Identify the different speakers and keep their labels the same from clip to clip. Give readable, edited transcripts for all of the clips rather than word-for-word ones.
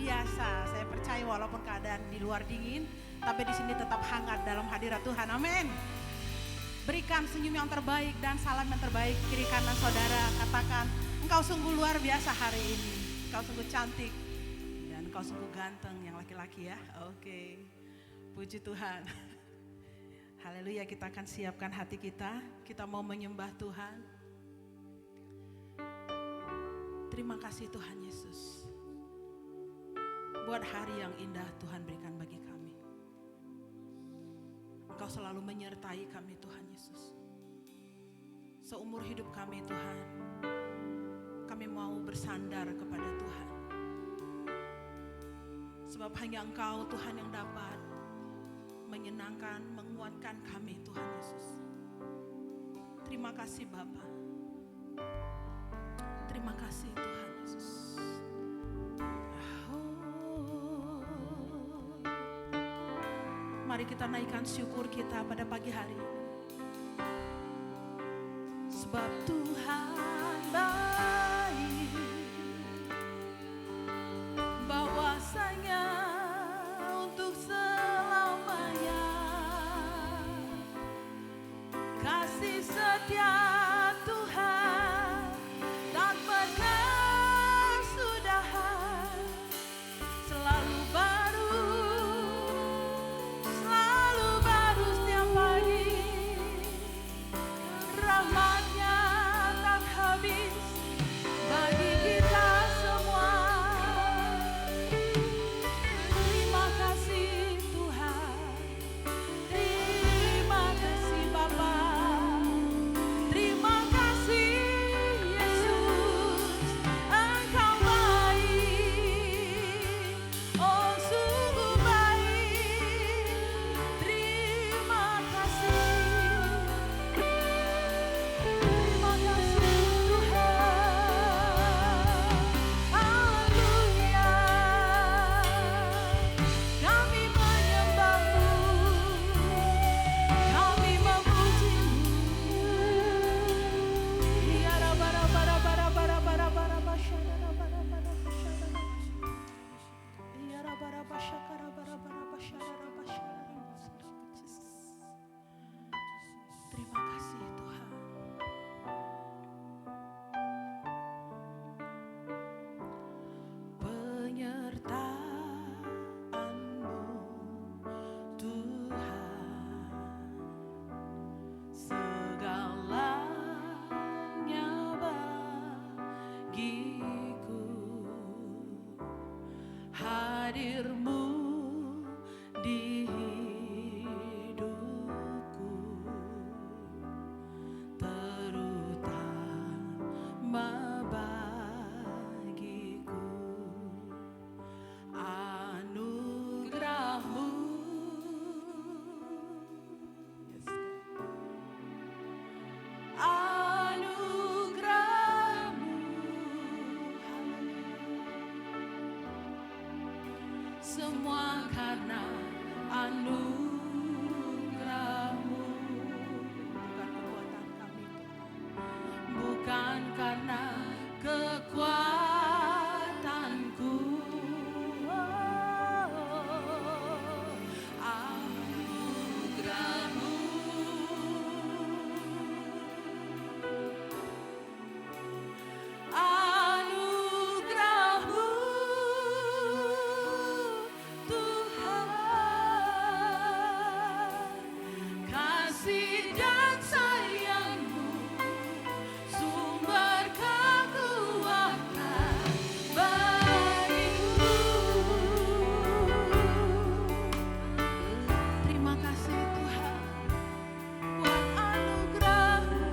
Speaker 1: biasa. Saya percaya walaupun keadaan di luar dingin, tapi di sini tetap hangat dalam hadirat Tuhan. Amin. Berikan senyum yang terbaik dan salam yang terbaik kiri kanan saudara. Katakan, engkau sungguh luar biasa hari ini. Engkau sungguh cantik dan engkau sungguh ganteng yang laki-laki ya. Oke. Puji Tuhan. Haleluya, kita akan siapkan hati kita. Kita mau menyembah Tuhan. Terima kasih Tuhan Yesus. Buat hari yang indah Tuhan berikan bagi kami. Engkau selalu menyertai kami Tuhan Yesus. Seumur hidup kami Tuhan, kami mau bersandar kepada Tuhan. Sebab hanya Engkau Tuhan yang dapat menyenangkan, menguatkan kami Tuhan Yesus. Terima kasih Bapa. Terima kasih Tuhan Yesus. Mari kita naikkan syukur kita pada pagi hari ini. Sebab Tuhan baik, bahwasanya untuk selamanya kasih setia Tuhan tak pernah sudahan, selalu baru setiap pagi. Rahmat-Nya tak habis bagi kita semua. Terima kasih Tuhan, terima kasih Bapa, terima kasih Yesus, Engkau baik, oh sungguh baik. Terima kasih Tuhan. Haleluya, kami menyembah-Mu, kami memuji-Mu. Ya terima kasih Tuhan. Penyertaan-Mu Tuhan, segalanya bagiku. Hadir-Mu di hidupku, terutama bagiku. Anugerah-Mu, yes, anugerah-Mu, semua karena anugerah-Mu, bukan kekuatan kami Tuhan, bukan karena kekuatanku. Anugerah-Mu, anugerah-Mu Tuhan, kasih dan sayang-Mu, sumber kekuatan bagiku. Terima kasih Tuhan buat anugerah-Mu.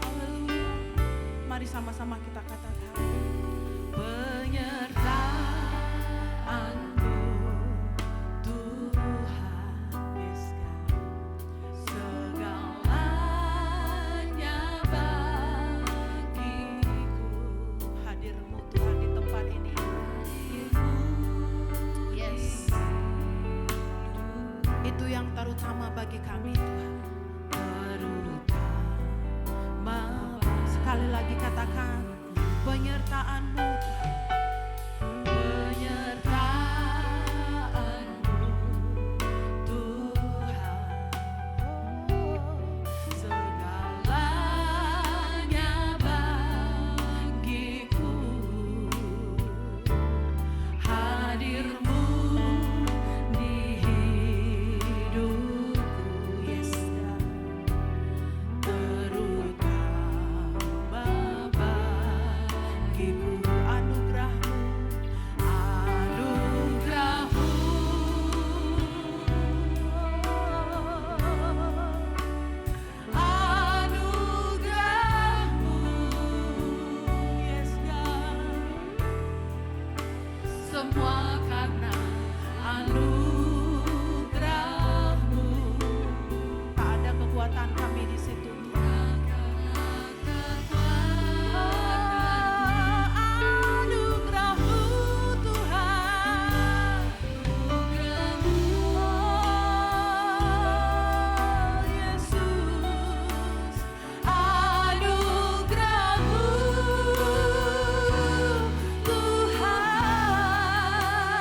Speaker 1: Haleluya. Mari sama-sama kita katakan, penyertaan-Mu Tuhan, yes God, segalanya bagiku. Hadir-Mu Tuhan di tempat ini. Yes, itu yang terutama bagi kami Tuhan. Terutama, sekali lagi katakan, penyertaan-Mu Tuhan. bagiku anugerah-Mu, anugerah-Mu. Anugerah-Mu, yes God. Semua karena anugerah-Mu. Tak ada kekuatan kami di situ. Anugerah-Mu Tuhan. Oh Yesus. Anugerah-Mu Tuhan.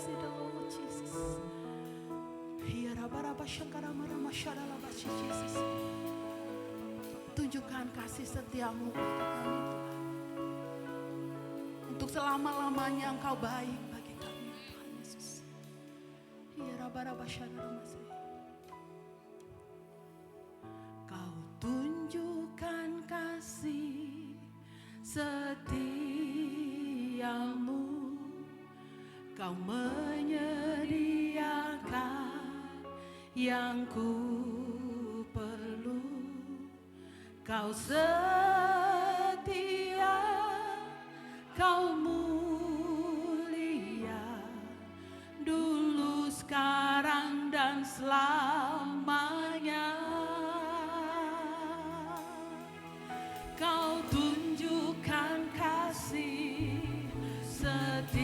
Speaker 1: The Lord Jesus. Jesus. Tunjukkan kasih setiamu bagi kami Tuhan. Untuk selama-lamanya Engkau baik bagi kami Tuhan Yesus. Kau tunjukkan kasih setiamu, Kau menyediakan yang ku perlu. Kau setia, Kau mulia, dulu, sekarang, dan selamanya. Kau tunjukkan kasih setiamu,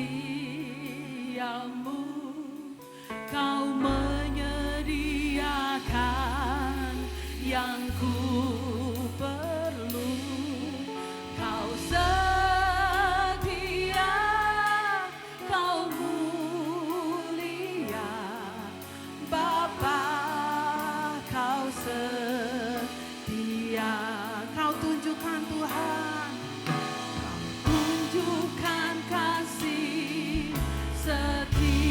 Speaker 1: Kau menyediakan yang ku perlu. Kau setia, Kau mulia, Bapa, Kau setia. Kau tunjukkan Tuhan, Kau tunjukkan kasih setia.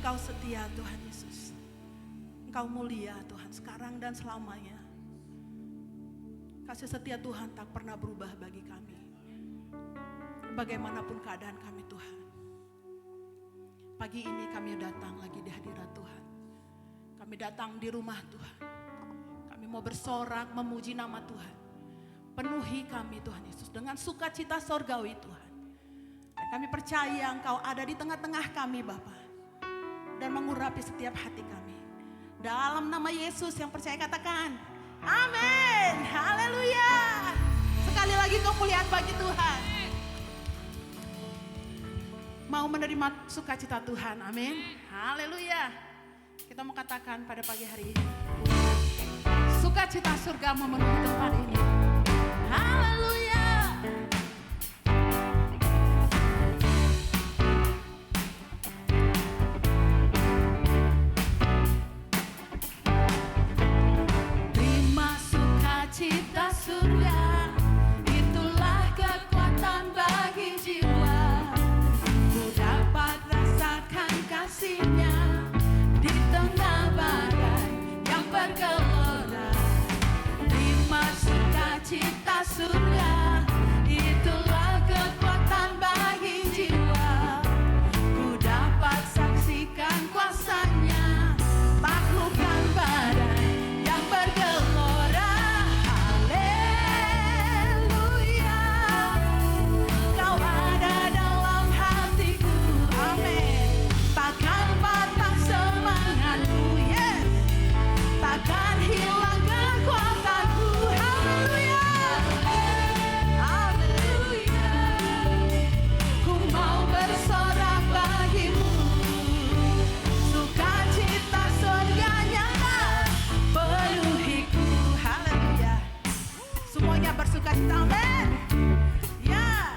Speaker 1: Engkau setia Tuhan Yesus. Engkau mulia Tuhan sekarang dan selamanya. Kasih setia Tuhan tak pernah berubah bagi kami. Bagaimanapun keadaan kami Tuhan. Pagi ini kami datang lagi di hadirat Tuhan. Kami datang di rumah Tuhan. Kami mau bersorak memuji nama Tuhan. Penuhi kami Tuhan Yesus dengan sukacita sorgawi Tuhan. Dan kami percaya Engkau ada di tengah-tengah kami Bapa. Dan mengurapi setiap hati kami. Dalam nama Yesus yang percaya katakan amin. Haleluya. Sekali lagi kemuliaan bagi Tuhan. Mau menerima sukacita Tuhan. Amin. Haleluya. Kita mau katakan pada pagi hari ini. Sukacita surga memenuhi tempat ini. Haleluya. Terima sukacita surga, itulah kekuatan bagi jiwa. Ku dapat rasakan kasih-Nya di tengah badai yang bergelora. Terima sukacita surga, itulah kekuatan bagi jiwa. Ku dapat saksikan kuasa-Nya, taklukkan badai yang bergelora. Haleluya, Kau ada dalam hatiku. Amin. Takkan patah semangatku, yes. Takkan hilang kekuatanku. Haleluya. Haleluya. Ku mau bersorak bagimu. Sukacita surga nyata penuhiku. Haleluya. Semuanya bersukacita. Amin. Ya.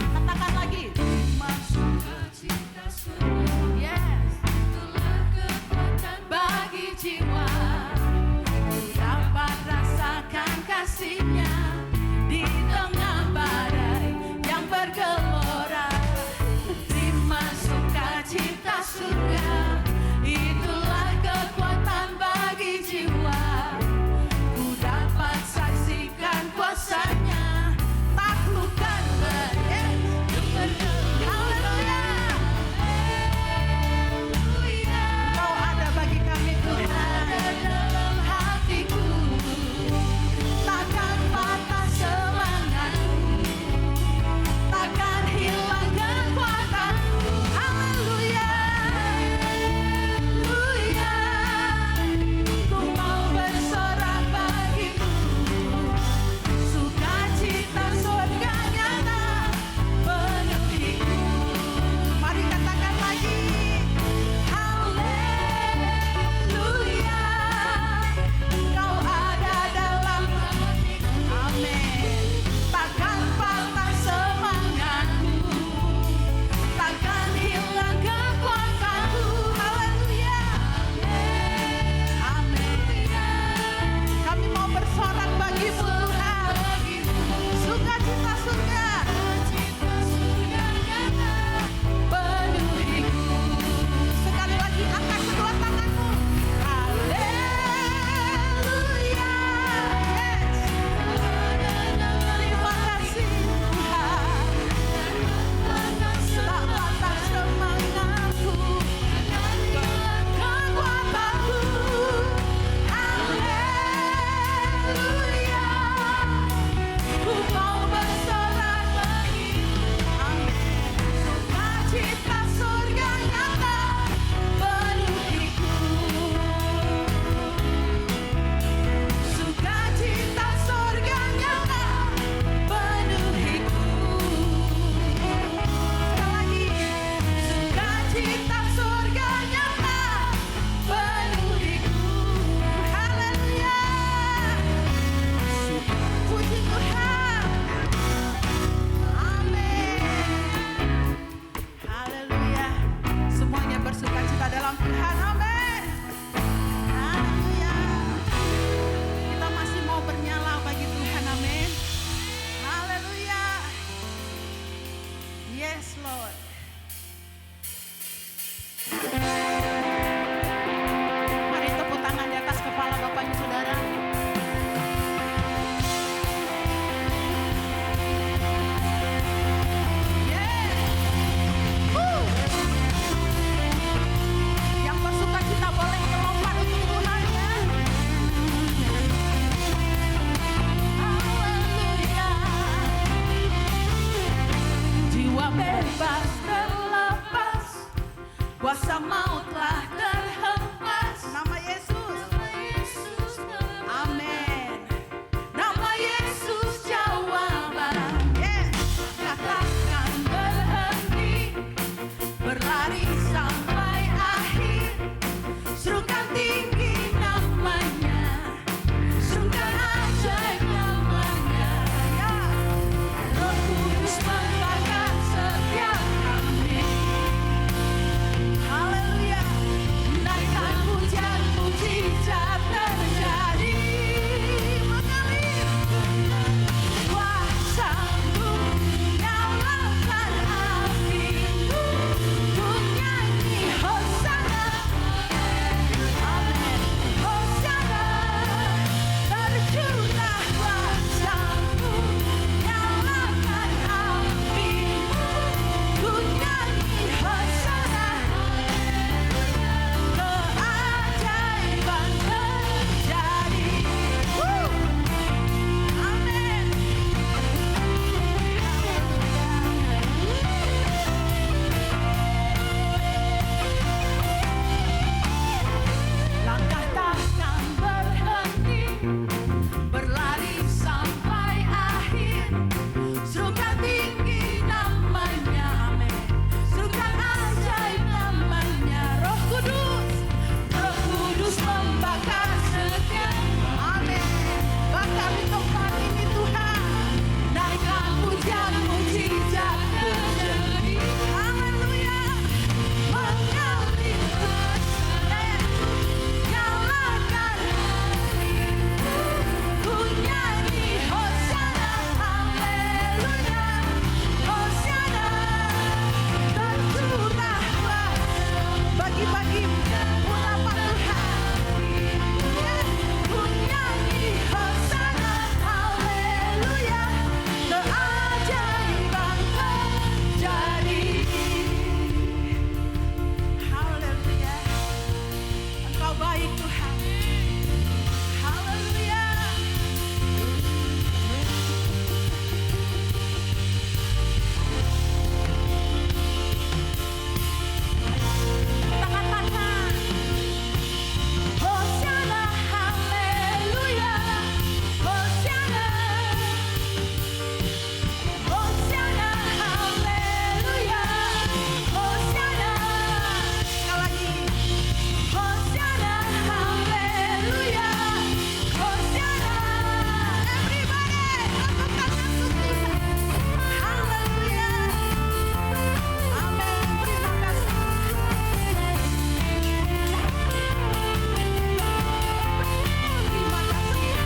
Speaker 1: Katakan lagi. Terima sukacita surga. Yes. Itulah kekuatan bagi jiwa. Ku dapat rasakan kasih-Nya di tengah badai yang bergelora. Terima sukacita surga, itulah kekuatan bagi jiwa. Ku dapat saksikan kuasa-Nya, taklukkan badai yang bergelora. Haleluya. Kau ada bagi kami Tuhan. Ada dalam hatiku. Takkan patah semangatku. Takkan hilang kekuatanku. Haleluya. Haleluya. Ku mau bersorak bagimu. Sukacita surga nyata penuhiku. Mari katakan lagi. Haleluya. Kau ada dalam hatiku. Amin. Takkan patah semangatku. Takkan hilang kekuatanku. Haleluya. Amin. Kami mau bersorak bagimu Tuhan. Sukacita surga. Penuhiku. Sekali lagi angkat kedua tanganmu. Haleluya. Yes. Terima kasih Tuhan. Tak patah semangatku. Kekuatanku. Haleluya. Ku mau bersorak bagimu. Amin. Sukacita surga nyata penuhiku. Sukacita surga nyata penuhiku. Sekali lagi. Sukacita surga nyata penuhiku. Haleluya. Puji Tuhan. Amin. Haleluya. Semuanya bersukacita dalam Tuhan. Amin. Haleluya. Kita masih mau bernyala bagi Tuhan. Amin. Haleluya. Yes Lord. Mari tepuk tangan di atas kepala Bapak Ibu Saudara. Yang bersuka cita boleh melompat untuk Tuhan ya. Haleluya. Jiwa bebas terlepas, kuasa maut telah terhempas. Nama Yesus. Amin. Nama Yesus jawaban. Katakan berhenti, berlari sampai akhir. Serukan tinggi namanya, serukan ajaib namanya. Ya, Roh Kudus membakar setiap kami. Haleluya. Naikkan pujian, mujizat terjadi. Mengalir kuasa-Mu, nyalakan apimu. Ku nyanyi Hosana. Amin. Hosana. Tercurah kuasa-Mu, nyalakan apimu. Ku nyanyi Hosana. Keajaiban terjadi. Amin. Langkah takkan berhenti, berlari sampai akhir. Serukan tinggi namanya, amin. Serukan ajaib namanya. Roh Kudus membakar setiap, amin. Bakar di tempat ini Tuhan. Naikkan pujian, mujizat terjadi. Haleluya. Mengalir nyalakan apimu. Ku nyanyi Hosana. Haleluya. Hosana. Tercurah kuasa. Bagi-bagi ulapan Tuhan. Ku nyanyi Hosana. Haleluya. Keajaiban terjadi. Haleluya. Engkau baik Tuhan. Haleluya. Tangan-tangan. Hosana. Haleluya. Hosana. Hosana. Haleluya. Hosana. Sekali lagi. Hosana, haleluya, Hosana. Everybody, tepuk tangan untuk Tuhan. Haleluya. Amin. Terima kasih. Terima kasih.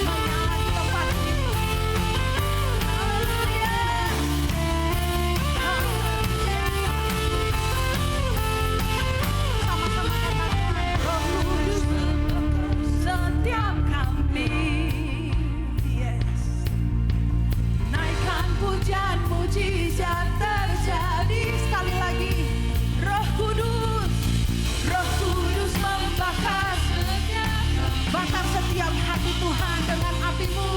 Speaker 1: Menyala di tempat ini. Haleluya. Sama-sama katakan Roh Kudus setiap kami. Yes. Naikkan pujian, mujizat terjadi. Sekali lagi. Roh Kudus membakar setiap hati Tuhan dengan api-Mu.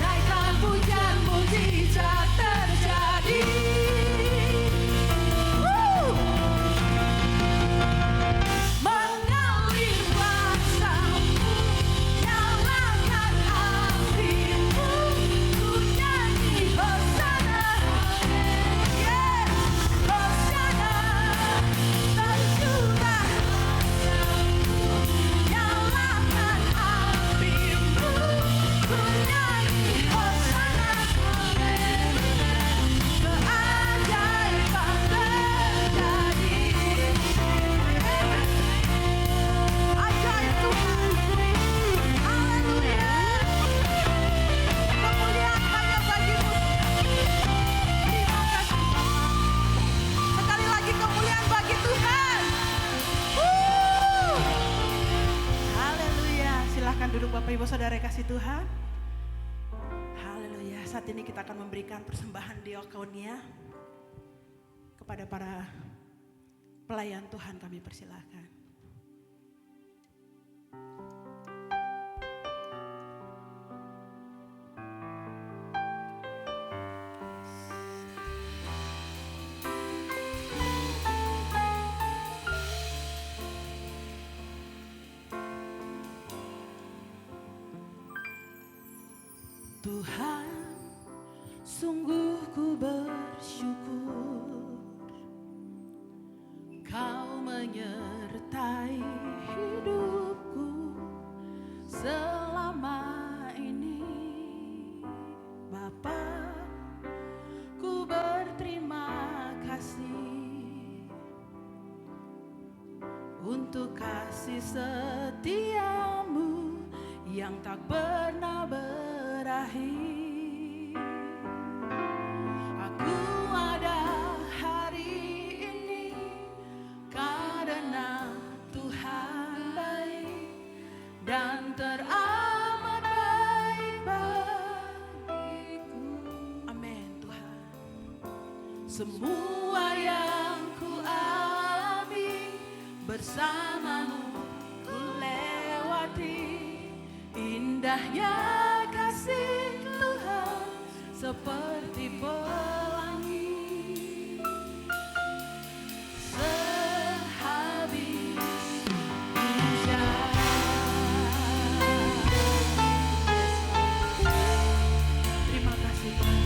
Speaker 1: Naikkan pujian, mujizat terjadi. Mengalir kuasa-Mu, nyalakan api-Mu. Ku nyanyi Hosana. Yes, Hosana. Tercurah kuasa-Mu, nyalakan api-Mu. Ku Bapak Saudara kasih Tuhan. Haleluya. Saat ini kita akan memberikan persembahan diakonia kepada para pelayan Tuhan, kami persilahkan. Tuhan, sungguh ku bersyukur Kau menyertai hidupku selama ini. Bapa, ku berterima kasih untuk kasih setiamu yang tak pernah berakhir. Aku ada hari ini karena Tuhan baik dan teramat baik bagiku. Amin Tuhan. Semua yang ku alami bersamamu ku lewati, indahnya kasih Tuhan seperti pelangi. Sehabis hujan, terima kasih Tuhan.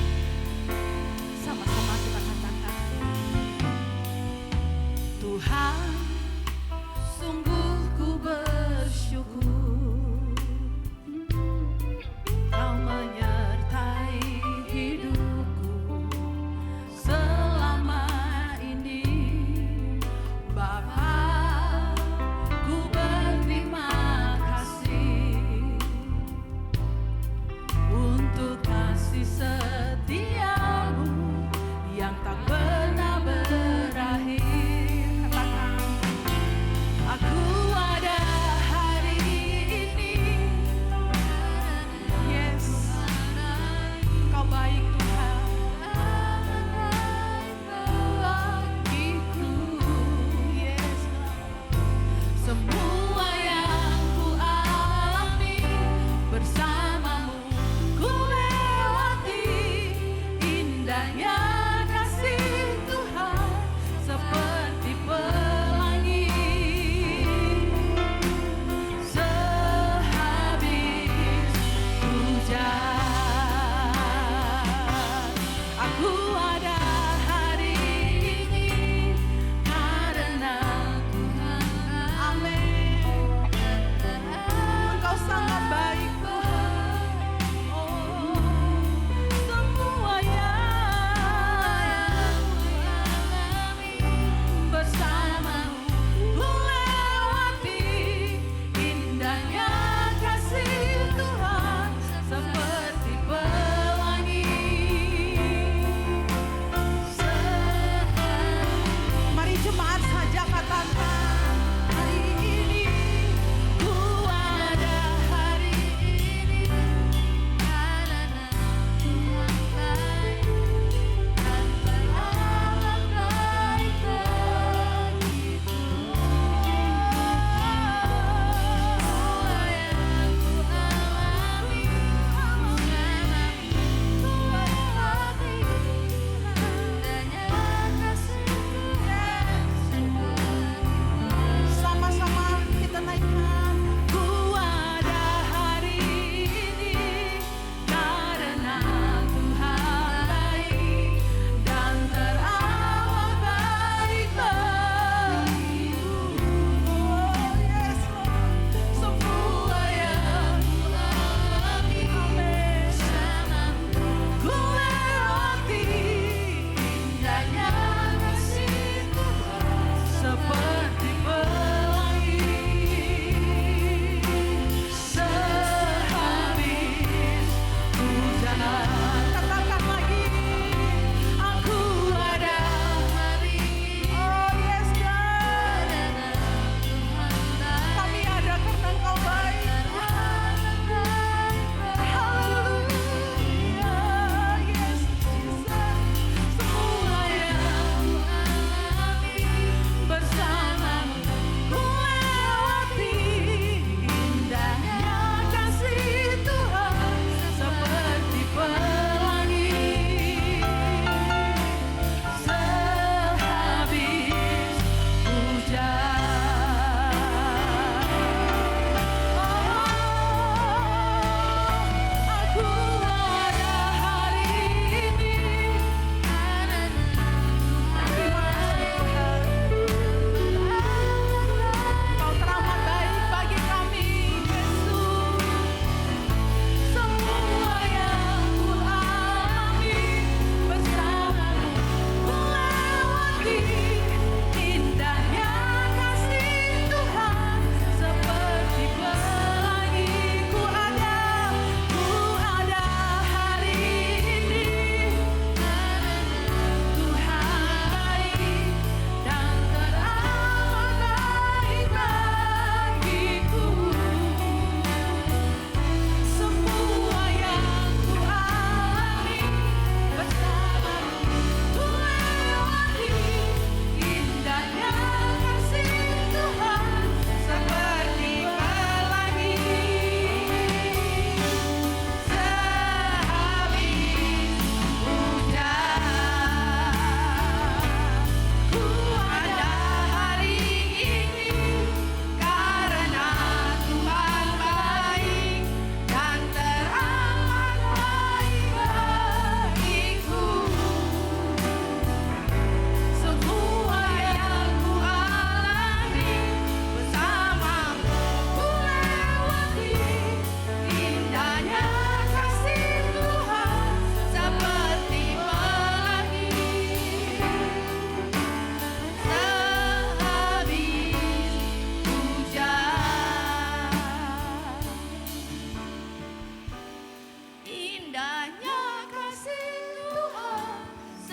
Speaker 1: Sama-sama kita katakan, Tuhan, sungguh ku bersyukur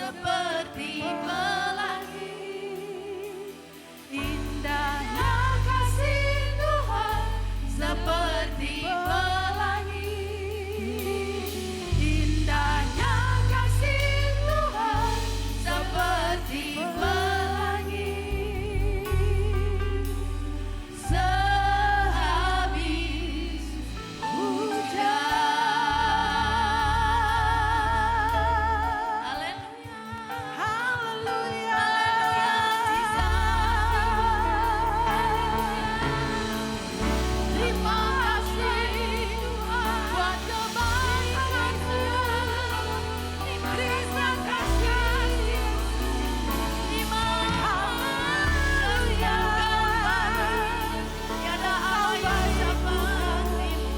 Speaker 2: seperti pelangi.
Speaker 1: Indahnya
Speaker 2: Kasih Tuhan seperti pelangi.
Speaker 1: indahnya
Speaker 2: Kasih Tuhan seperti pelangi. Sehabis hujan. Haleluya.
Speaker 1: haleluya.
Speaker 2: Terima kasih buat kebaikan-Mu. Terima kasih terima haleluya. Tiada Allah seperti-Mu.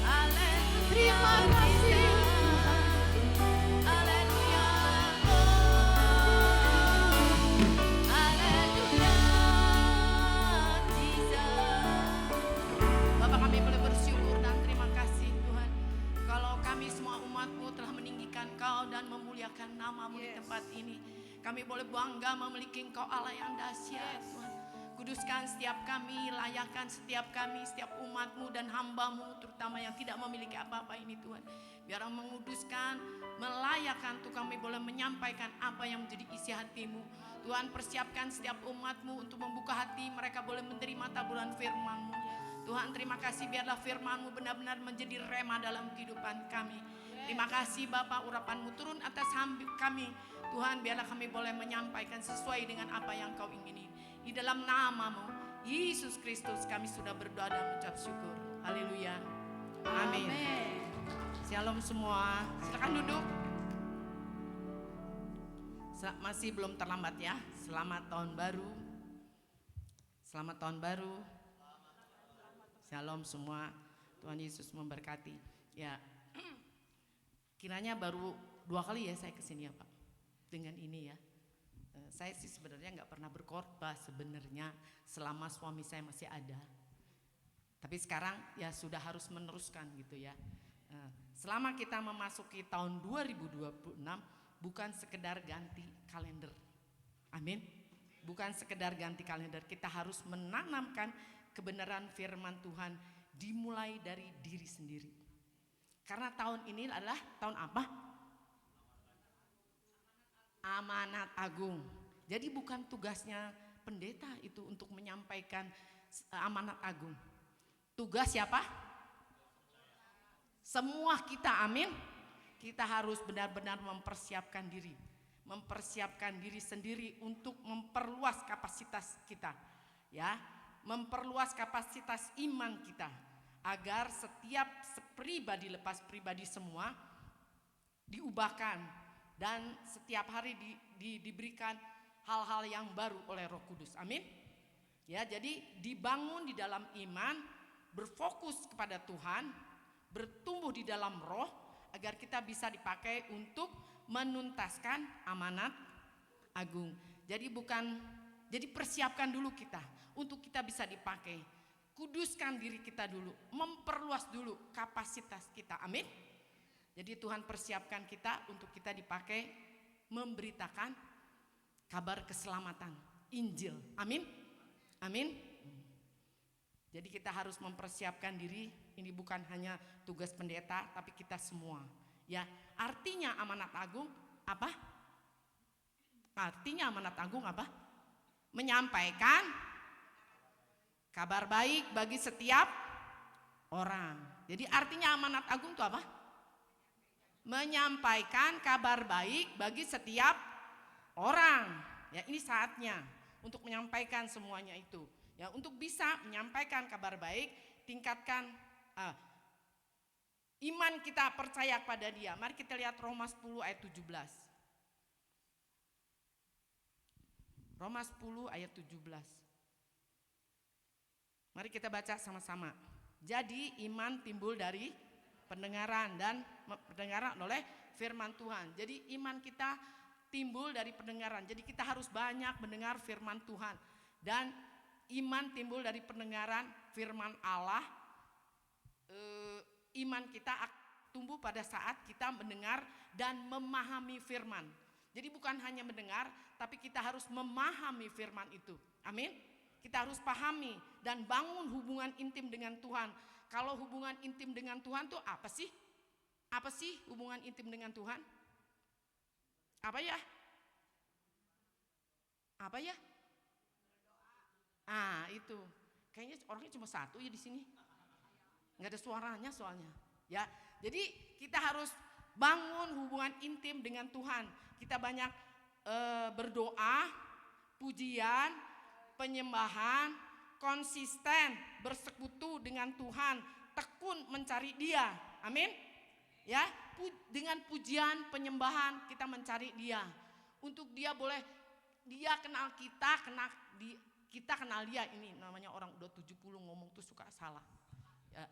Speaker 2: Haleluya. Terima kasih. Haleluya. Haleluya. Jesus. Bapak, kami boleh bersyukur dan terima kasih Tuhan, kalau kami semua umat-Mu telah meninggikan Kau dan memuliakan nama-Mu di tempat ini. Kami boleh bangga memiliki Engkau Allah yang dahsyat Tuhan. Kuduskan setiap kami, layakan setiap kami, setiap umat-Mu dan hamba-Mu terutama yang tidak memiliki apa-apa ini Tuhan. Biar menguduskan, melayakan tuh kami boleh menyampaikan apa yang menjadi isi hati-Mu. Tuhan, persiapkan setiap umat-Mu untuk membuka hati, mereka boleh menerima taburan firman-Mu. Tuhan, terima kasih biarlah firman-Mu benar-benar menjadi rema dalam kehidupan kami. Terima kasih Bapak, urapan-Mu turun atas kami. Tuhan, biarlah kami boleh menyampaikan sesuai dengan apa yang Kau ingini. Di dalam nama-Mu, Yesus Kristus, kami sudah berdoa dan mengucap syukur. Haleluya. Amin. Shalom semua. Silakan duduk. Masih belum terlambat ya. Selamat tahun baru. Selamat tahun baru. Shalom semua. Tuhan Yesus memberkati. Ya, kiranya baru 2 kali ya saya kesini ya Pak. Dengan ini ya. Saya sih sebenarnya nggak pernah berkhotbah sebenarnya selama suami saya masih ada. Tapi sekarang ya sudah harus meneruskan gitu ya. Selama kita memasuki tahun 2026 bukan sekedar ganti kalender. Amin. Bukan sekedar ganti kalender, kita harus menanamkan kebenaran firman Tuhan dimulai dari diri sendiri. Karena tahun ini adalah tahun apa? Amanat agung. Jadi bukan tugasnya pendeta itu untuk menyampaikan amanat agung. Tugas siapa? Semua kita, amin. Kita harus benar-benar mempersiapkan diri. Mempersiapkan diri sendiri untuk memperluas kapasitas kita. Ya, memperluas kapasitas iman kita. Agar setiap pribadi lepas pribadi semua diubahkan. Dan setiap hari diberikan hal-hal yang baru oleh Roh Kudus. Amin. Ya, jadi dibangun di dalam iman, berfokus kepada Tuhan, bertumbuh di dalam roh agar kita bisa dipakai untuk menuntaskan amanat agung. Jadi persiapkan dulu kita untuk kita bisa dipakai. Kuduskan diri kita dulu, memperluas dulu kapasitas kita. Amin. Jadi Tuhan persiapkan kita untuk kita dipakai memberitakan kabar keselamatan, Injil. Amin. Amin. Jadi kita harus mempersiapkan diri. Ini bukan hanya tugas pendeta, tapi kita semua. Ya, artinya amanat agung apa? Artinya amanat agung apa? Menyampaikan kabar baik bagi setiap orang. Jadi artinya amanat agung itu apa? Menyampaikan kabar baik bagi setiap orang. Ya, ini saatnya untuk menyampaikan semuanya itu. Ya, untuk bisa menyampaikan kabar baik, tingkatkan iman kita, percaya kepada Dia. Mari kita lihat Roma 10 ayat 17. Roma 10 ayat 17. Mari kita baca sama-sama. Jadi iman timbul dari pendengaran dan pendengaran oleh firman Tuhan. Jadi iman kita timbul dari pendengaran. Jadi kita harus banyak mendengar firman Tuhan. Dan iman timbul dari pendengaran firman Allah. Iman kita tumbuh pada saat kita mendengar dan memahami firman. Jadi bukan hanya mendengar, tapi kita harus memahami firman itu. Amin. Kita harus pahami dan bangun hubungan intim dengan Tuhan. Kalau hubungan intim dengan Tuhan tuh apa sih? Apa sih hubungan intim dengan Tuhan? Apa ya? Apa ya? Ah, itu. Kayaknya orangnya cuma satu ya di sini. Nggak ada suaranya soalnya. Ya, jadi kita harus bangun hubungan intim dengan Tuhan. Kita banyak berdoa, pujian, penyembahan, konsisten bersekutu dengan Tuhan, tekun mencari Dia. Amin. Ya, dengan pujian, penyembahan kita mencari Dia. Untuk Dia boleh Dia kenal kita, kita kenal Dia. Ini namanya orang udah 70 ngomong tuh suka salah. Ya,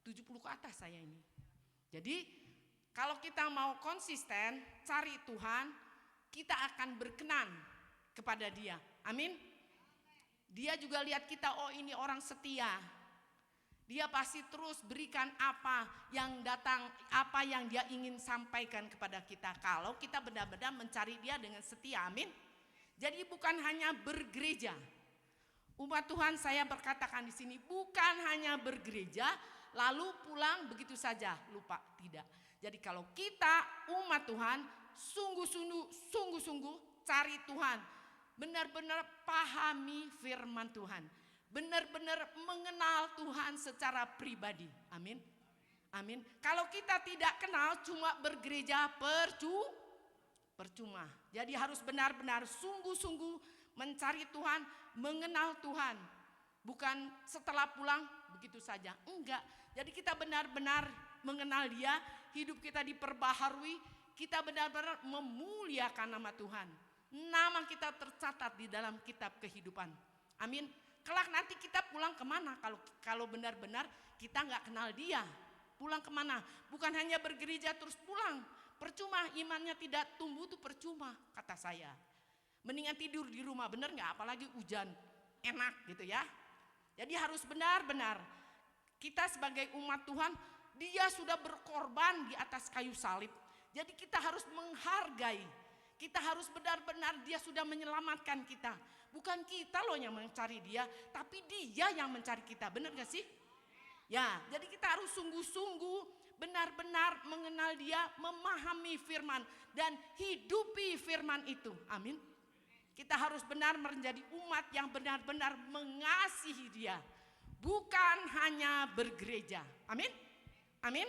Speaker 2: 70 ke atas saya ini. Jadi kalau kita mau konsisten cari Tuhan, kita akan berkenan kepada Dia. Amin. Dia juga lihat kita, oh ini orang setia. Dia pasti terus berikan apa yang datang, apa yang Dia ingin sampaikan kepada kita. Kalau kita benar-benar mencari Dia dengan setia. Amin. Jadi bukan hanya bergereja. Umat Tuhan, saya berkatakan di sini, bukan hanya bergereja lalu pulang begitu saja, lupa, tidak. Jadi kalau kita umat Tuhan sungguh-sungguh cari Tuhan, benar-benar pahami firman Tuhan, benar-benar mengenal Tuhan secara pribadi. Amin. Amin. Kalau kita tidak kenal, cuma bergereja percuma. Jadi harus benar-benar sungguh-sungguh mencari Tuhan, mengenal Tuhan. Bukan setelah pulang begitu saja. Enggak. Jadi kita benar-benar mengenal Dia, hidup kita diperbaharui, kita benar-benar memuliakan nama Tuhan. Nama kita tercatat di dalam kitab kehidupan. Amin. Kelak nanti kita pulang kemana kalau benar-benar kita nggak kenal Dia? Pulang kemana? Bukan hanya bergereja terus pulang. Percuma, imannya tidak tumbuh tuh percuma, kata saya. Mendingan tidur di rumah, bener nggak? Apalagi hujan, enak gitu ya. Jadi harus benar-benar kita sebagai umat Tuhan, Dia sudah berkorban di atas kayu salib. Jadi kita harus menghargai. Kita harus benar-benar Dia sudah menyelamatkan kita. Bukan kita loh yang mencari Dia, tapi Dia yang mencari kita. Benar gak sih? Ya, jadi kita harus sungguh-sungguh benar-benar mengenal Dia, memahami firman dan hidupi firman itu. Amin. Kita harus benar menjadi umat yang benar-benar mengasihi Dia, bukan hanya bergereja. Amin. Amin.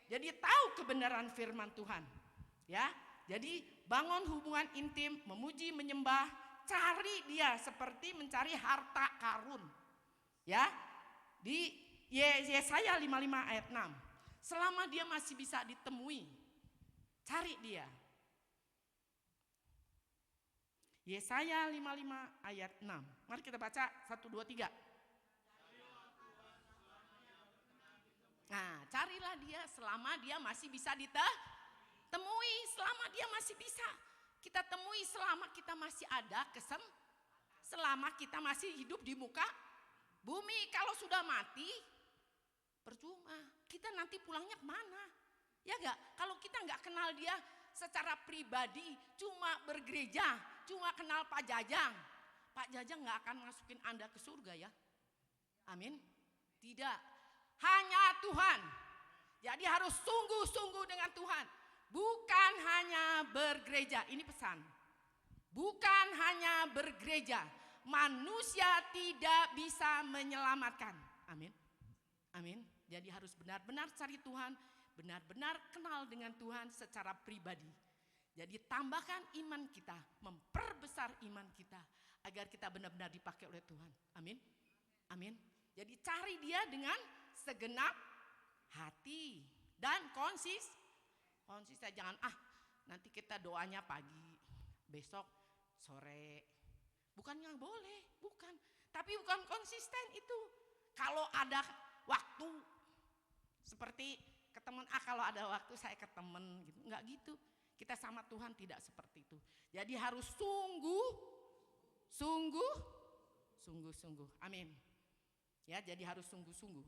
Speaker 2: Jadi tahu kebenaran firman Tuhan. Ya. Jadi bangun hubungan intim, memuji, menyembah, cari Dia seperti mencari harta karun. Ya. Di Yesaya 55 ayat 6. Selama Dia masih bisa ditemui, cari Dia. Yesaya 55 ayat 6. Mari kita baca 1, 2, 3. Nah, carilah Dia selama Dia masih bisa ditemui, selama Dia masih bisa kita temui, selama kita masih ada selama kita masih hidup di muka bumi. Kalau sudah mati, percuma. Kita nanti pulangnya kemana? Ya enggak? Kalau kita enggak kenal Dia secara pribadi, cuma bergereja, cuma kenal Pak Jajang enggak akan masukin Anda ke surga ya. Amin. Tidak. Hanya Tuhan. Jadi harus sungguh-sungguh dengan Tuhan. Bukan hanya bergereja. Ini pesan. Bukan hanya bergereja. Manusia tidak bisa menyelamatkan. Amin. Amin. Jadi harus benar-benar cari Tuhan, benar-benar kenal dengan Tuhan secara pribadi. Jadi tambahkan iman kita, memperbesar iman kita agar kita benar-benar dipakai oleh Tuhan. Amin. Amin. Jadi cari Dia dengan segenap hati dan konsisten. Jangan nanti kita doanya pagi, besok sore. Bukan yang boleh, bukan. Tapi bukan konsisten itu. Kalau ada waktu seperti ke teman, kalau ada waktu saya ke teman gitu. Enggak gitu. Kita sama Tuhan tidak seperti itu. Jadi harus sungguh. Amin. Ya, jadi harus sungguh-sungguh.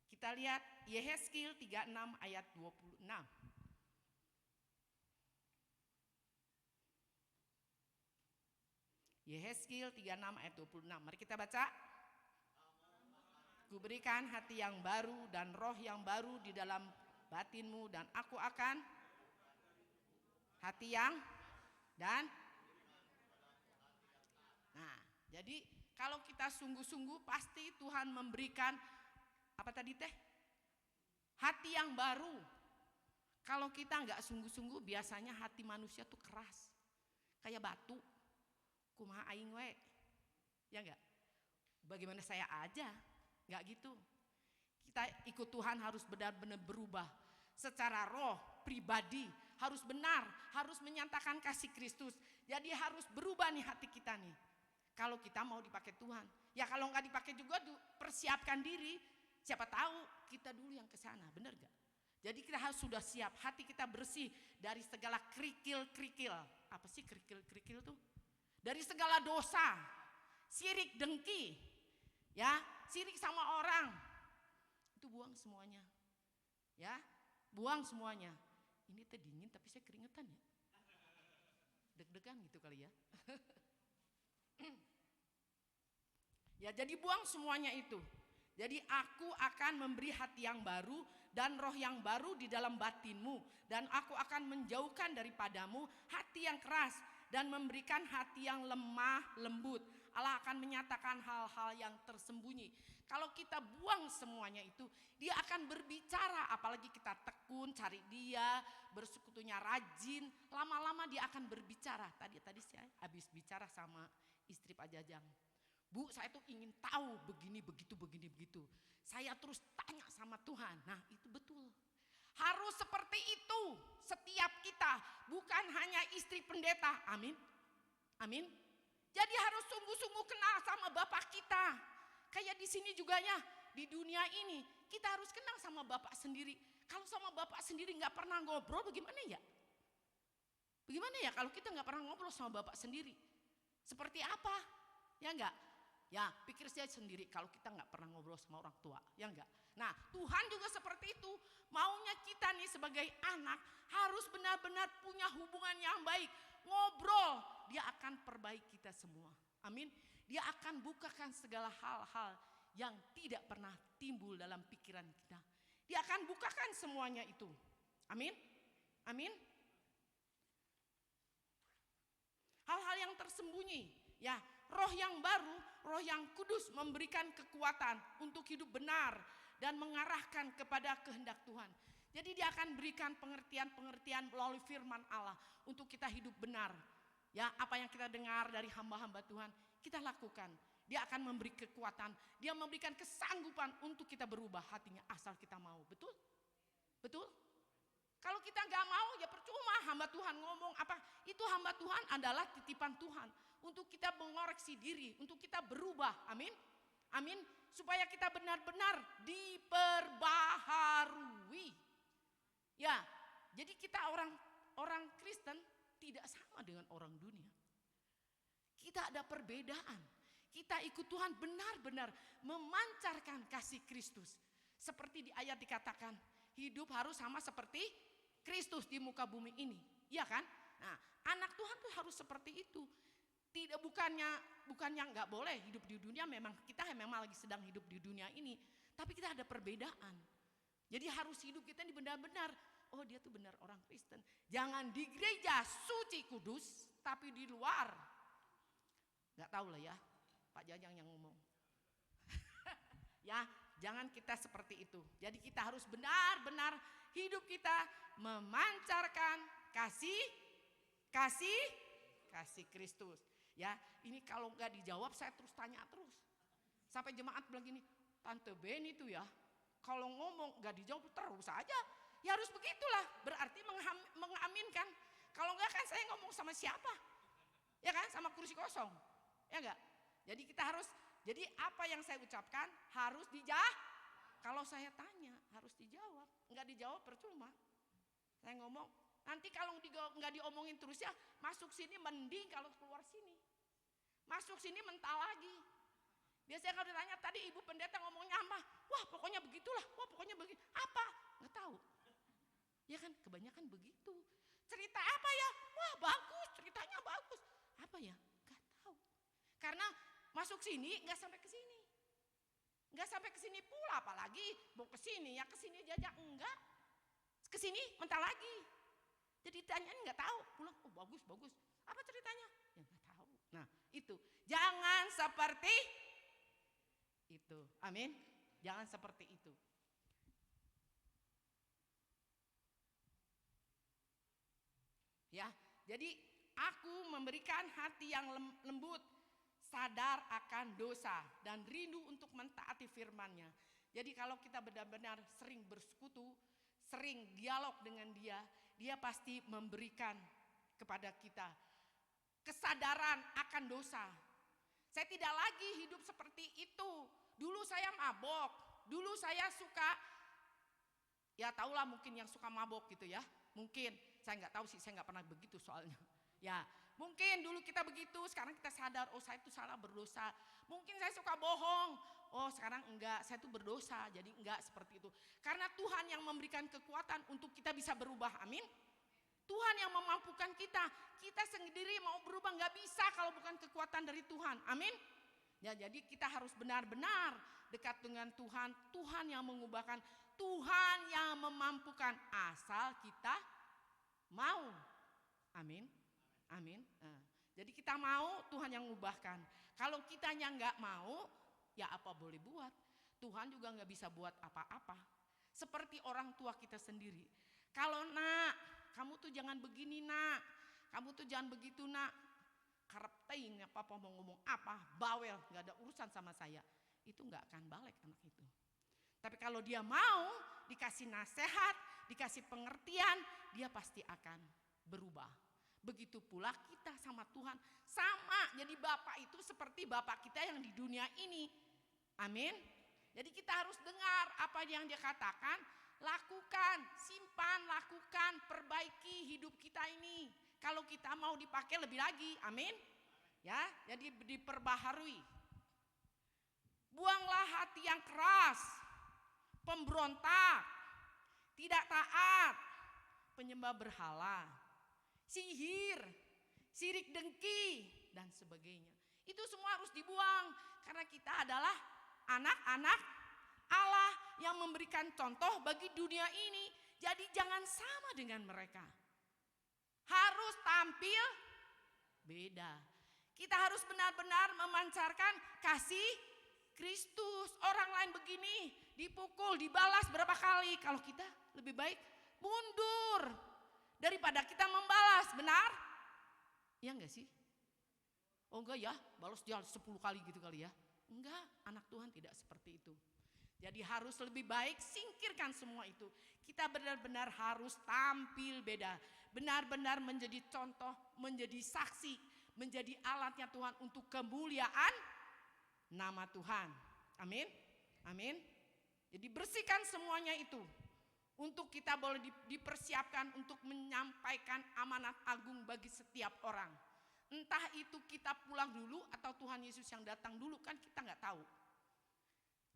Speaker 2: Kita lihat Yehezkiel 36 ayat 26. Yehezkiel 36 ayat 26. Mari kita baca. Kuberikan hati yang baru dan roh yang baru di dalam batinmu, dan aku akan hati yang dan. Nah, jadi kalau kita sungguh-sungguh pasti Tuhan memberikan apa tadi teh? Hati yang baru. Kalau kita nggak sungguh-sungguh, biasanya hati manusia tuh keras, kayak batu. Kumaha aing we, ya enggak? Bagaimana saya aja, enggak gitu. Kita ikut Tuhan harus benar-benar berubah secara roh, pribadi, harus benar, harus menyatakan kasih Kristus. Jadi harus berubah nih hati kita nih. Kalau kita mau dipakai Tuhan, ya kalau nggak dipakai juga persiapkan diri. Siapa tahu kita dulu yang ke sana, benar gak? Jadi kita harus sudah siap, hati kita bersih dari segala kerikil-kerikil. Apa sih kerikil-kerikil tuh? Dari segala dosa, sirik dengki, ya, sirik sama orang, itu buang semuanya, ya, buang semuanya. Ini teh dingin tapi saya keringetan ya, deg-degan gitu kali ya. Ya, jadi buang semuanya itu. Jadi aku akan memberi hati yang baru dan roh yang baru di dalam batinmu, dan aku akan menjauhkan daripadamu hati yang keras dan memberikan hati yang lemah lembut. Allah akan menyatakan hal-hal yang tersembunyi. Kalau kita buang semuanya itu, dia akan berbicara. Apalagi kita tekun cari dia, bersekutunya rajin, lama-lama dia akan berbicara. Tadi saya habis bicara sama istri Pak Jajang. Bu, saya tuh ingin tahu begini begitu. Saya terus tanya sama Tuhan. Nah, itu betul. Harus seperti itu setiap kita, bukan hanya istri pendeta. Amin. Amin. Jadi harus sungguh-sungguh kenal sama Bapak kita. Kayak di sini juga ya, di dunia ini kita harus kenal sama Bapak sendiri. Kalau sama Bapak sendiri nggak pernah ngobrol, bagaimana ya? Bagaimana ya kalau kita nggak pernah ngobrol sama Bapak sendiri? Seperti apa? Ya enggak? Ya, pikir saya sendiri kalau kita nggak pernah ngobrol sama orang tua, ya enggak? Nah, Tuhan juga seperti itu. Maunya kita nih sebagai anak harus benar-benar punya hubungan yang baik. Ngobrol, dia akan perbaiki kita semua. Amin. Dia akan bukakan segala hal-hal yang tidak pernah timbul dalam pikiran kita. Dia akan bukakan semuanya itu. Amin. Amin. Hal-hal yang tersembunyi, ya, roh yang baru, roh yang kudus memberikan kekuatan untuk hidup benar dan mengarahkan kepada kehendak Tuhan. Jadi dia akan berikan pengertian-pengertian melalui firman Allah untuk kita hidup benar. Ya, apa yang kita dengar dari hamba-hamba Tuhan, kita lakukan. Dia akan memberi kekuatan, dia memberikan kesanggupan untuk kita berubah hatinya asal kita mau. Betul? Betul? Kalau kita nggak mau, ya percuma hamba Tuhan ngomong apa. Itu hamba Tuhan adalah titipan Tuhan untuk kita mengoreksi diri, untuk kita berubah. Amin. Amin. Supaya kita benar-benar diperbaharui. Ya, jadi kita orang Kristen tidak sama dengan orang dunia. Kita ada perbedaan. Kita ikut Tuhan benar-benar memancarkan kasih Kristus. Seperti di ayat dikatakan, hidup harus sama seperti Kristus di muka bumi ini, iya kan? Nah, anak Tuhan tuh harus seperti itu. Tidak bukannya nggak boleh hidup di dunia, memang kita memang lagi sedang hidup di dunia ini, tapi kita ada perbedaan. Jadi harus hidup kita ini benar-benar, oh dia tuh benar orang Kristen. Jangan di gereja suci kudus, tapi di luar. Nggak tahu lah ya, Pak Jajang yang ngomong. Ya, jangan kita seperti itu. Jadi kita harus benar-benar hidup kita memancarkan kasih Kristus. Ya, ini kalau nggak dijawab saya terus tanya terus. Sampai jemaat bilang gini, Tante Ben itu ya, kalau ngomong nggak dijawab terus aja. Ya harus begitulah, berarti mengaminkan. Kalau nggak kan saya ngomong sama siapa? Ya kan, sama kursi kosong. Ya enggak? Jadi kita harus, jadi apa yang saya ucapkan harus dijawab. Kalau saya tanya harus dijawab, nggak dijawab percuma. Saya ngomong, nanti kalau nggak diomongin terus ya, masuk sini mending kalau keluar sini. Masuk sini mental lagi. Biasanya kalau ditanya tadi ibu pendeta ngomongnya apa? Wah pokoknya begitulah, wah pokoknya begitu. Apa? Nggak tahu. Ya kan kebanyakan begitu. Cerita apa ya? Wah bagus, ceritanya bagus. Apa ya? Nggak tahu. Karena masuk sini nggak sampai ke sini. Nggak sampai ke sini pula, apalagi mau ke sini ya ke sini jajak enggak. Ke sini mental lagi. Jadi tanyain nggak tahu, pulang oh bagus. Apa ceritanya? Ya nggak tahu. Nah, itu. Jangan seperti itu. Amin. Jangan seperti itu. Ya, jadi aku memberikan hati yang lembut, sadar akan dosa dan rindu untuk mentaati firman-Nya. Jadi kalau kita benar-benar sering bersekutu, sering dialog dengan Dia, Dia pasti memberikan kepada kita kesadaran akan dosa. Saya tidak lagi hidup seperti itu. Dulu saya mabok, dulu saya suka, ya tahulah mungkin yang suka mabok gitu ya. Mungkin, saya nggak tahu sih, saya nggak pernah begitu soalnya. Ya, mungkin dulu kita begitu, sekarang kita sadar, oh saya itu salah berdosa. Mungkin saya suka bohong, oh sekarang enggak, saya itu berdosa, jadi enggak seperti itu. Karena Tuhan yang memberikan kekuatan untuk kita bisa berubah, amin. Tuhan yang memampukan kita sendiri mau berubah nggak bisa kalau bukan kekuatan dari Tuhan, amin. Ya, jadi kita harus benar-benar dekat dengan Tuhan, Tuhan yang mengubahkan, Tuhan yang memampukan asal kita mau, amin. Amin. Nah, jadi kita mau, Tuhan yang mengubahkan. Kalau kitanya nggak mau, ya apa boleh buat. Tuhan juga nggak bisa buat apa-apa. Seperti orang tua kita sendiri. Kalau nak, kamu tuh jangan begini nak, kamu tuh jangan begitu nak. Karep teing, papa mau ngomong apa, bawel, nggak ada urusan sama saya. Itu nggak akan balik anak itu. Tapi kalau dia mau dikasih nasihat, dikasih pengertian, dia pasti akan berubah. Begitu pula kita sama Tuhan, sama. Jadi Bapak itu seperti Bapak kita yang di dunia ini. Amin. Jadi kita harus dengar apa yang dia katakan, lakukan, simpan, lakukan, perbaiki hidup kita ini. Kalau kita mau dipakai lebih lagi, amin. Ya, jadi diperbaharui. Buanglah hati yang keras, pemberontak, tidak taat, penyembah berhala, sihir, sirik dengki, dan sebagainya. Itu semua harus dibuang karena kita adalah anak-anak Allah yang memberikan contoh bagi dunia ini. Jadi jangan sama dengan mereka. Harus tampil beda. Kita harus benar-benar memancarkan kasih Kristus. Orang lain begini dipukul, dibalas berapa kali. Kalau kita lebih baik mundur daripada kita membalas, benar? Iya enggak sih? Oh enggak ya, balas dia 10 kali gitu kali ya. Enggak, anak Tuhan tidak seperti itu. Jadi harus lebih baik singkirkan semua itu. Kita benar-benar harus tampil beda. Benar-benar menjadi contoh, menjadi saksi, menjadi alatnya Tuhan untuk kemuliaan nama Tuhan. Amin. Amin. Jadi bersihkan semuanya itu. Untuk kita boleh dipersiapkan untuk menyampaikan amanat agung bagi setiap orang. Entah itu kita pulang dulu atau Tuhan Yesus yang datang dulu, kan kita nggak tahu.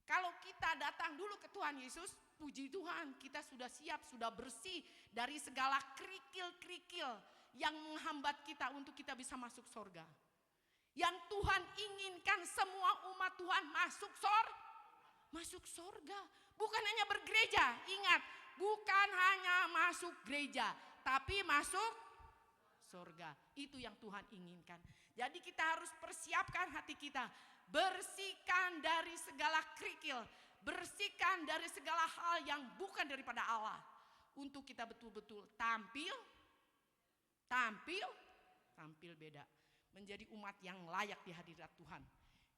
Speaker 2: Kalau kita datang dulu ke Tuhan Yesus, puji Tuhan kita sudah siap, sudah bersih dari segala kerikil-kerikil yang menghambat kita untuk kita bisa masuk surga. Yang Tuhan inginkan semua umat Tuhan masuk surga. Bukan hanya bergereja, ingat, bukan hanya masuk gereja, tapi masuk surga. Itu yang Tuhan inginkan. Jadi kita harus persiapkan hati kita, bersihkan dari segala kerikil, bersihkan dari segala hal yang bukan daripada Allah, untuk kita betul-betul tampil beda, menjadi umat yang layak di hadirat Tuhan.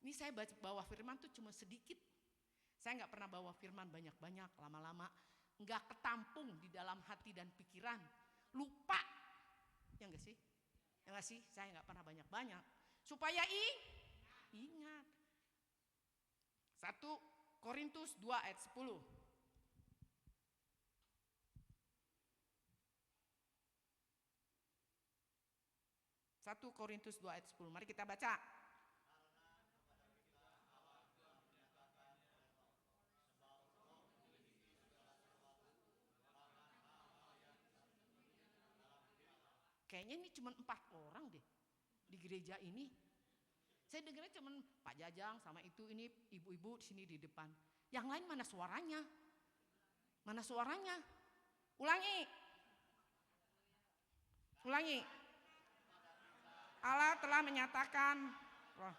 Speaker 2: Ini saya bawa firman tuh cuma sedikit. Saya nggak pernah bawa firman banyak-banyak, lama-lama nggak ketampung di dalam hati dan pikiran, lupa, ya nggak sih? Ya nggak sih? Saya nggak pernah banyak-banyak supaya ingat. 1 Korintus 2 ayat 10. Satu Korintus 2 ayat 10. Mari kita baca. Kayaknya ini cuma 4 orang deh di gereja ini. Saya dengarnya cuman Pak Jajang sama itu, ini ibu-ibu di sini di depan. Yang lain mana suaranya? Mana suaranya? Ulangi. Ulangi. Allah telah menyatakan roh.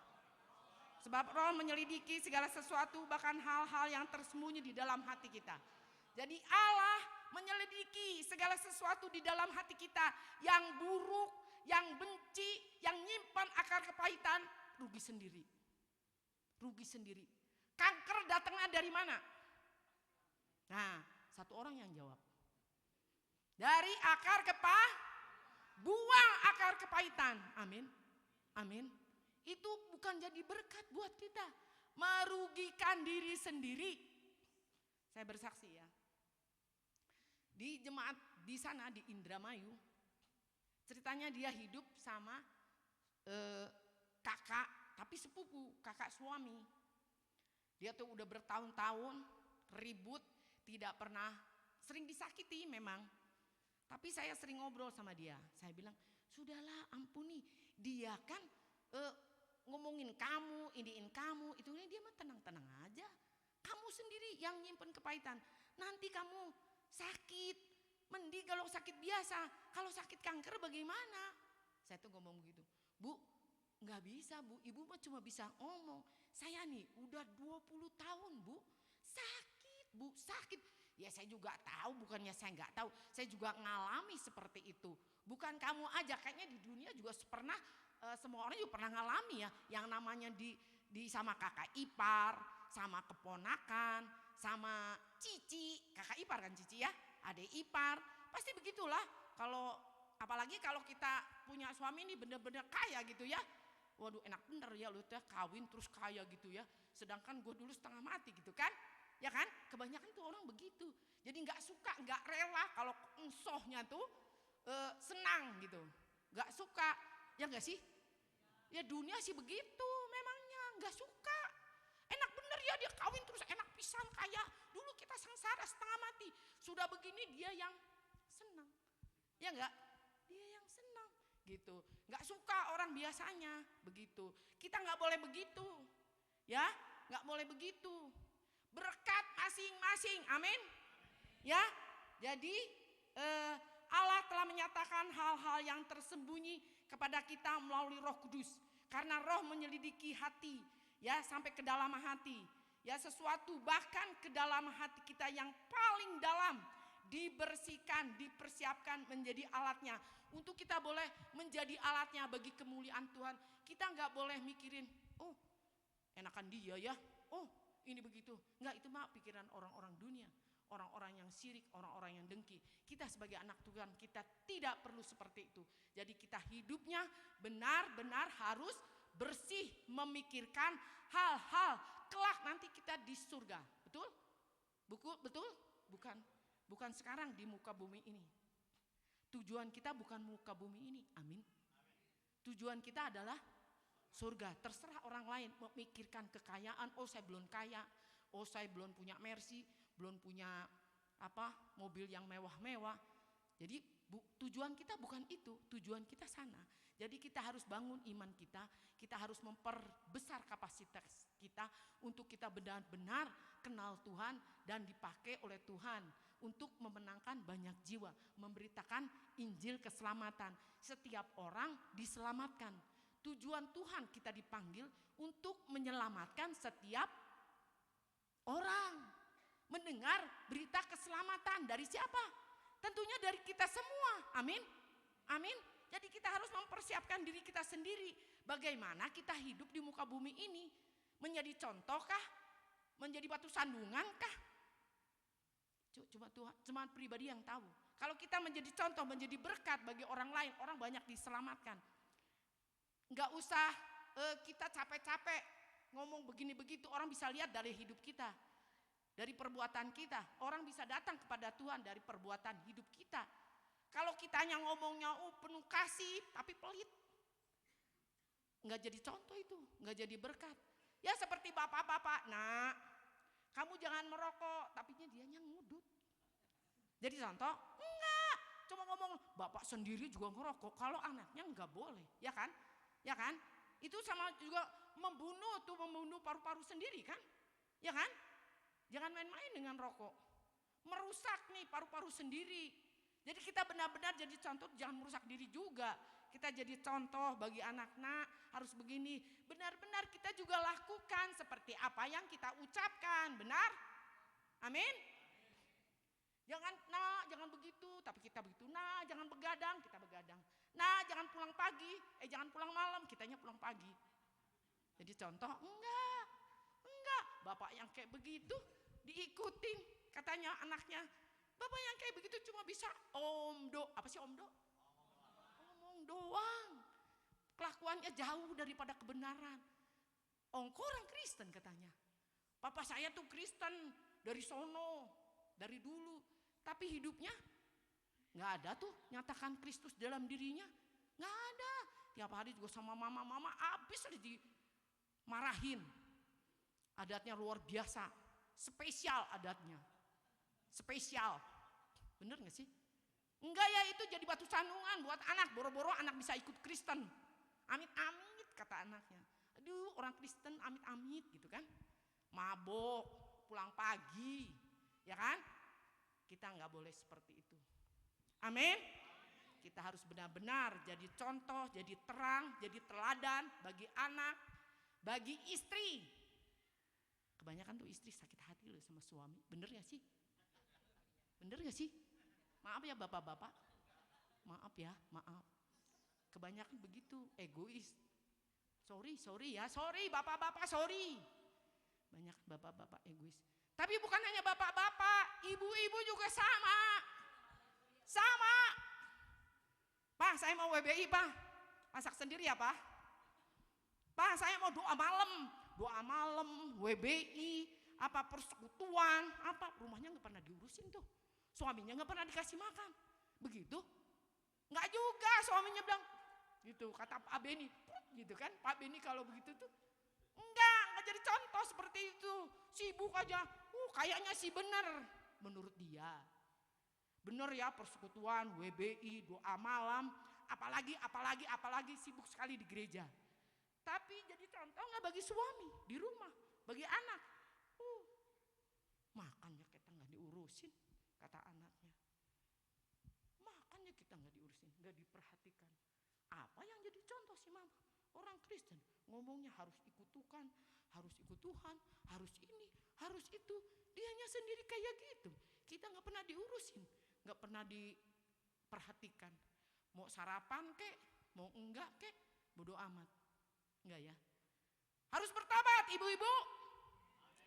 Speaker 2: Sebab roh menyelidiki segala sesuatu, bahkan hal-hal yang tersembunyi di dalam hati kita. Jadi Allah menyelidiki segala sesuatu di dalam hati kita. Yang buruk, yang benci, yang nyimpan akar kepahitan, rugi sendiri. Rugi sendiri. Kanker datangnya dari mana? Nah, satu orang yang jawab. Dari akar buang akar kepahitan. Amin. Amin. Itu bukan jadi berkat buat kita. Merugikan diri sendiri. Saya bersaksi ya. Di jemaat di sana di Indramayu, ceritanya dia hidup sama kakak, tapi sepupu, kakak suami. Dia tuh udah bertahun-tahun ribut, tidak pernah, sering disakiti memang. Tapi saya sering ngobrol sama dia. Saya bilang, sudahlah ampuni. Dia kan ngomongin kamu, iniin kamu, itu dia mah tenang-tenang aja. Kamu sendiri yang nyimpen kepahitan. Nanti kamu sakit, mending kalau sakit biasa. Kalau sakit kanker bagaimana? Saya tuh ngomong gitu, Bu, nggak bisa Bu, Ibu mah cuma bisa ngomong. Saya nih udah 20 tahun Bu, sakit Bu, sakit. Ya saya juga tahu, bukannya saya nggak tahu, saya juga ngalami seperti itu. Bukan kamu aja, kayaknya di dunia juga pernah, semua orang juga pernah ngalami ya, yang namanya di sama kakak ipar, sama keponakan, sama cici, kakak ipar kan cici ya, adik ipar, pasti begitulah. Kalau apalagi kalau kita punya suami ini bener-bener kaya gitu ya, waduh enak bener ya lu tuh kawin terus kaya gitu ya, sedangkan gue dulu setengah mati gitu kan. Ya kan, kebanyakan tuh orang begitu. Jadi nggak suka, nggak rela kalau ensohnya tuh senang gitu. Nggak suka, ya nggak sih? Ya dunia sih begitu, memangnya nggak suka. Enak bener ya dia kawin terus enak pisan kaya. Dulu kita sengsara setengah mati. Sudah begini dia yang senang, ya nggak? Dia yang senang gitu. Nggak suka orang biasanya begitu. Kita nggak boleh begitu, ya nggak boleh begitu. Berkat masing-masing, amin. Ya, jadi Allah telah menyatakan hal-hal yang tersembunyi kepada kita melalui Roh Kudus. Karena Roh menyelidiki hati, ya sampai ke dalam hati. Ya sesuatu bahkan ke dalam hati kita yang paling dalam dibersihkan, dipersiapkan menjadi alatnya. Untuk kita boleh menjadi alatnya bagi kemuliaan Tuhan. Kita nggak boleh mikirin, oh enakan dia ya, oh ini begitu. Enggak, itu mah pikiran orang-orang dunia. Orang-orang yang syirik, orang-orang yang dengki. Kita sebagai anak Tuhan, kita tidak perlu seperti itu. Jadi kita hidupnya benar-benar harus bersih, memikirkan hal-hal kelak nanti kita di surga. Betul? Betul? Bukan sekarang di muka bumi ini. Tujuan kita bukan muka bumi ini. Amin. Tujuan kita adalah surga. Terserah orang lain memikirkan kekayaan. Oh saya belum kaya, oh saya belum punya Mercy, belum punya mobil yang mewah-mewah. Jadi tujuan kita bukan itu, tujuan kita sana. Jadi kita harus bangun iman kita, kita harus memperbesar kapasitas kita untuk kita benar-benar kenal Tuhan dan dipakai oleh Tuhan untuk memenangkan banyak jiwa, memberitakan Injil keselamatan. Setiap orang diselamatkan. Tujuan Tuhan kita dipanggil untuk menyelamatkan setiap orang. Mendengar berita keselamatan dari siapa? Tentunya dari kita semua. Amin. Amin. Jadi kita harus mempersiapkan diri kita sendiri. Bagaimana kita hidup di muka bumi ini? Menjadi contohkah? Menjadi batu sandungankah? Cuma Tuhan, cuma pribadi yang tahu. Kalau kita menjadi contoh, menjadi berkat bagi orang lain, orang banyak diselamatkan. Enggak usah kita capek-capek ngomong begini begitu, orang bisa lihat dari hidup kita, dari perbuatan kita. Orang bisa datang kepada Tuhan dari perbuatan hidup kita. Kalau kitanya ngomongnya penuh kasih tapi pelit, enggak jadi contoh itu, enggak jadi berkat. Ya seperti bapak-bapak, nak kamu jangan merokok, tapi dianya ngudut. Jadi contoh? Enggak, cuma ngomong bapak sendiri juga ngerokok, kalau anaknya enggak boleh, ya kan? Ya kan? Itu sama juga membunuh paru-paru sendiri kan? Ya kan? Jangan main-main dengan rokok. Merusak nih paru-paru sendiri. Jadi kita benar-benar jadi contoh, jangan merusak diri juga. Kita jadi contoh bagi anak-anak, harus begini. Benar-benar kita juga lakukan seperti apa yang kita ucapkan, benar? Amin? Jangan begitu, tapi kita begitu. Nah, jangan begadang, kita begadang. Nah, jangan pulang pagi, jangan pulang malam, kitanya pulang pagi. Jadi contoh, enggak. Bapak yang kayak begitu diikutin, katanya anaknya. Bapak yang kayak begitu cuma bisa omdo. Apa sih omdo? Ngomong doang. Kelakuannya jauh daripada kebenaran. Engkau orang Kristen katanya. Papa saya tuh Kristen dari sono, dari dulu. Tapi hidupnya nggak ada tuh nyatakan Kristus dalam dirinya. Nggak ada. Tiap hari juga sama mama habis aja dimarahin. Adatnya luar biasa. Spesial adatnya. Spesial. Bener gak sih? Enggak ya, itu jadi batu sandungan buat anak. Boro-boro anak bisa ikut Kristen. Amit-amit kata anaknya. Aduh, orang Kristen amit-amit gitu kan. Mabok, pulang pagi. Ya kan? Kita nggak boleh seperti itu. Amin. Kita harus benar-benar jadi contoh, jadi terang, jadi teladan bagi anak, bagi istri. Kebanyakan tuh istri sakit hati loh sama suami. Bener gak sih? Bener gak sih? Maaf ya bapak-bapak. Maaf ya, maaf. Kebanyakan begitu, egois. Sorry bapak-bapak, sorry. Banyak bapak-bapak egois. Tapi bukan hanya bapak-bapak, ibu-ibu juga sama. Sama. Pak, saya mau WBI, Pak. Masak sendiri ya, Pak? Pak, saya mau doa malam, WBI, apa persekutuan, apa rumahnya nggak pernah diurusin tuh. Suaminya nggak pernah dikasih makan. Begitu? Nggak juga, suaminya bilang gitu, kata Pak Beni, gitu kan? Pak Beni kalau begitu tuh enggak jadi contoh seperti itu. Sibuk aja. Kayaknya sih benar menurut dia. Benar ya persekutuan, WBI, doa malam, apalagi sibuk sekali di gereja. Tapi jadi contoh nggak bagi suami di rumah, bagi anak. Makannya kita nggak diurusin, kata anaknya. Makannya kita nggak diurusin, nggak diperhatikan. Apa yang jadi contoh sih mama? Orang Kristen ngomongnya harus ikut Tuhan, harus ini, harus itu. Dianya sendiri kayak gitu. Kita nggak pernah diurusin, nggak pernah diperhatikan. Mau sarapan kek, mau enggak kek, bodo amat. Enggak ya. Harus bertobat ibu-ibu.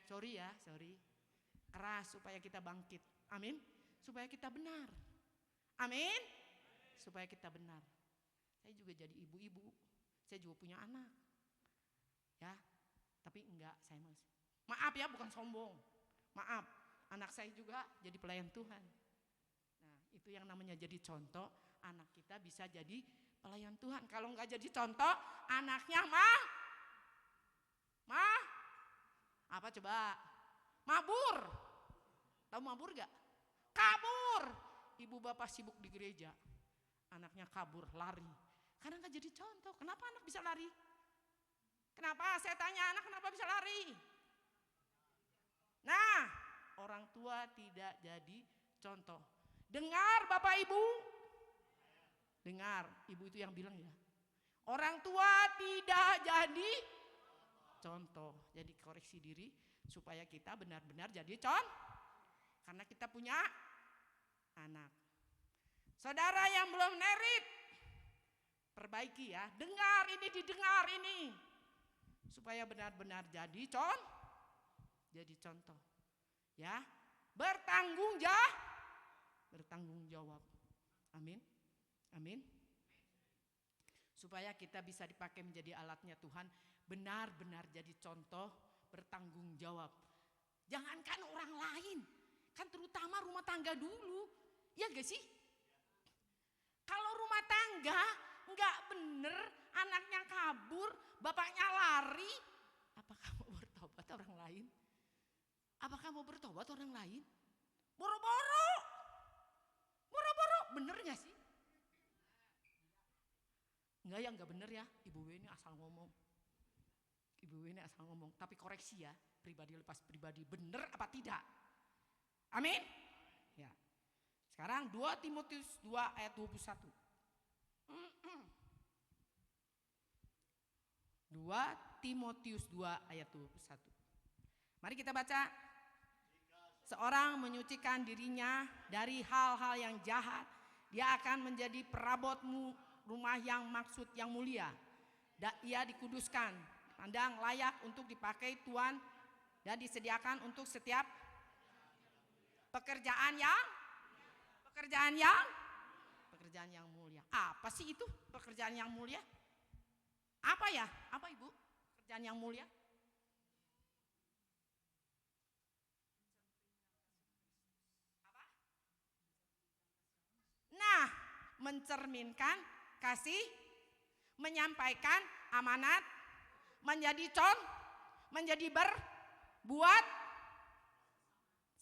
Speaker 2: Sorry. Keras supaya kita bangkit. Amin. Supaya kita benar. Amin. Supaya kita benar. Saya juga jadi ibu-ibu. Saya juga punya anak. Ya. Tapi enggak, saya masih. Maaf ya, bukan sombong. Maaf, anak saya juga jadi pelayan Tuhan. Nah, itu yang namanya jadi contoh. Anak kita bisa jadi pelayan Tuhan. Kalau enggak jadi contoh, anaknya apa coba? Mabur. Tahu mabur gak? Kabur. Ibu bapak sibuk di gereja. Anaknya kabur, lari. Karena enggak jadi contoh. Kenapa anak bisa lari? Kenapa? Saya tanya anak kenapa bisa lari? Nah, orang tua tidak jadi contoh. Dengar Bapak Ibu. Dengar, ibu itu yang bilang ya. Orang tua tidak jadi contoh. Jadi koreksi diri supaya kita benar-benar jadi contoh. Karena kita punya anak. Saudara yang belum married, perbaiki ya. Dengar ini, didengar ini. Supaya benar-benar jadi contoh. Ya. Bertanggung jawab. Amin. Amin. Supaya kita bisa dipakai menjadi alatnya Tuhan, benar-benar jadi contoh, bertanggung jawab. Jangankan orang lain, kan terutama rumah tangga dulu. Ya gak sih? Kalau rumah tangga nggak bener, anaknya kabur, bapaknya lari, apakah mau bertobat orang lain? Apakah mau bertobat orang lain? Boro-boro, bener gak sih? Enggak ya nggak bener ya, Ibu W ini asal ngomong. Ibu W ini asal ngomong, tapi koreksi ya, pribadi lepas pribadi, bener apa tidak? Amin. Ya. Sekarang 2 Timotius 2 ayat 21. 2 Timotius 2 ayat 21. Mari kita baca. Seorang menyucikan dirinya dari hal-hal yang jahat, dia akan menjadi perabotmu rumah yang maksud yang mulia. Ia dikuduskan, pandang layak untuk dipakai Tuhan dan disediakan untuk setiap pekerjaan yang mulia. Apa sih itu pekerjaan yang mulia? Apa ya? Apa Ibu? Pekerjaan yang mulia? Apa? Nah, mencerminkan kasih, menyampaikan amanat, menjadi menjadi berbuat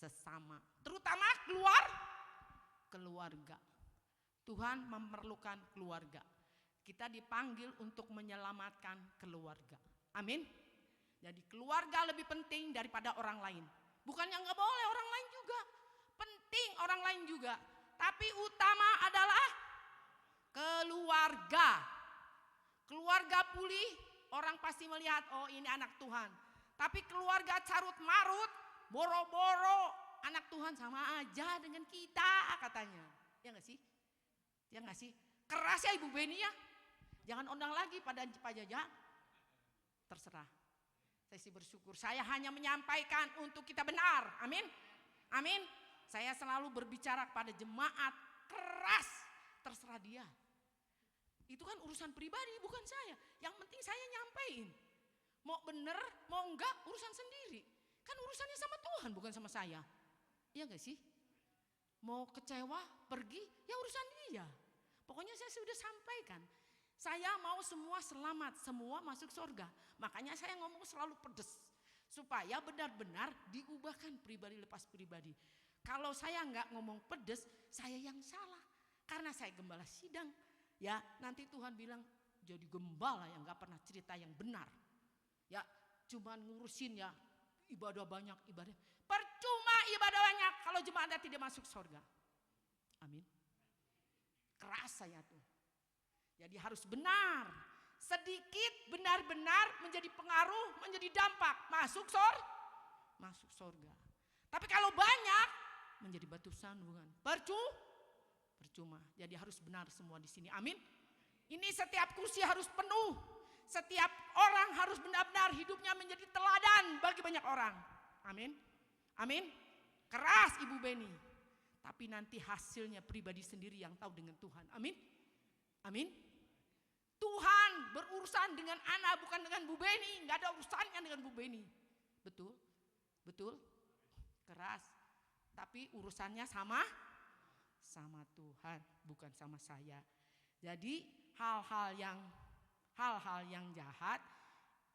Speaker 2: sesama, terutama keluarga. Tuhan memerlukan keluarga. Kita dipanggil untuk menyelamatkan keluarga. Amin. Jadi keluarga lebih penting daripada orang lain. Bukannya nggak boleh orang lain juga, penting orang lain juga. Tapi utama adalah keluarga. Keluarga pulih, orang pasti melihat, oh ini anak Tuhan. Tapi keluarga carut marut, boro-boro, anak Tuhan sama aja dengan kita katanya. Ya nggak sih? Ya nggak sih? Keras ya Ibu Beni ya. Jangan undang lagi pada Pak Jaja. Terserah. Saya sih bersyukur. Saya hanya menyampaikan untuk kita benar. Amin. Amin. Saya selalu berbicara kepada jemaat keras. Terserah dia. Itu kan urusan pribadi bukan saya. Yang penting saya nyampein. Mau bener, mau enggak urusan sendiri. Kan urusannya sama Tuhan bukan sama saya. Iya enggak sih? Mau kecewa, pergi, ya urusan dia. Pokoknya saya sudah sampaikan. Saya mau semua selamat, semua masuk surga. Makanya saya ngomong selalu pedes. Supaya benar-benar diubahkan pribadi lepas pribadi. Kalau saya enggak ngomong pedes, saya yang salah. Karena saya gembala sidang. Ya nanti Tuhan bilang jadi gembala yang enggak pernah cerita yang benar. Ya cuman ngurusin ya ibadah banyak ibadah. Percuma ibadah banyak kalau jemaatnya tidak masuk surga. Amin. Keras saya tuh. Jadi harus benar. Sedikit benar-benar menjadi pengaruh, menjadi dampak. Masuk surga. Tapi kalau banyak menjadi batu sandungan. Percuma. Jadi harus benar semua di sini. Amin. Ini setiap kursi harus penuh. Setiap orang harus benar-benar hidupnya menjadi teladan bagi banyak orang. Amin. Amin. Keras Ibu Beni. Tapi nanti hasilnya pribadi sendiri yang tahu dengan Tuhan. Amin. Amin. Tuhan berurusan dengan anak bukan dengan Bu Beni. Gak ada urusannya dengan Bu Beni. Betul? Betul? Keras. Tapi urusannya sama Tuhan, bukan sama saya. Jadi hal-hal yang jahat,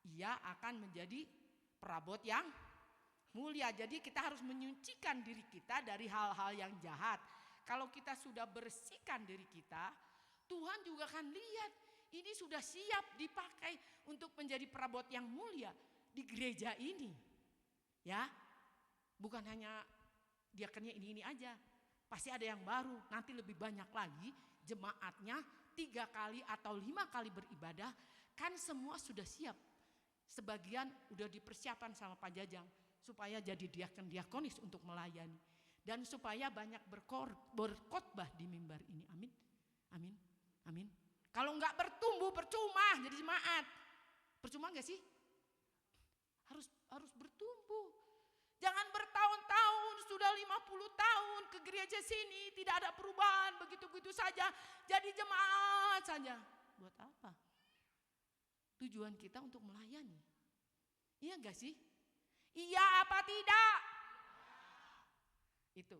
Speaker 2: ia akan menjadi perabot yang mulia. Jadi kita harus menyucikan diri kita dari hal-hal yang jahat. Kalau kita sudah bersihkan diri kita, Tuhan juga akan lihat ini sudah siap dipakai untuk menjadi perabot yang mulia di gereja ini. Ya, bukan hanya diakennya ini aja. Pasti ada yang baru, nanti lebih banyak lagi jemaatnya 3 kali atau 5 kali beribadah. Kan semua sudah siap. Sebagian udah dipersiapkan sama Pak Jajang supaya jadi diakon-diakonis untuk melayani. Dan supaya banyak berkhotbah di mimbar ini. Amin. Amin. Amin. Kalau enggak bertumbuh percuma jadi jemaat. Percuma enggak sih? Harus bertumbuh. Jangan bertahun-tahun, sudah 50 tahun ke gereja sini tidak ada perubahan, begitu-begitu saja jadi jemaat saja. Buat apa? Tujuan kita untuk melayani. Iya enggak sih? Iya apa tidak? Itu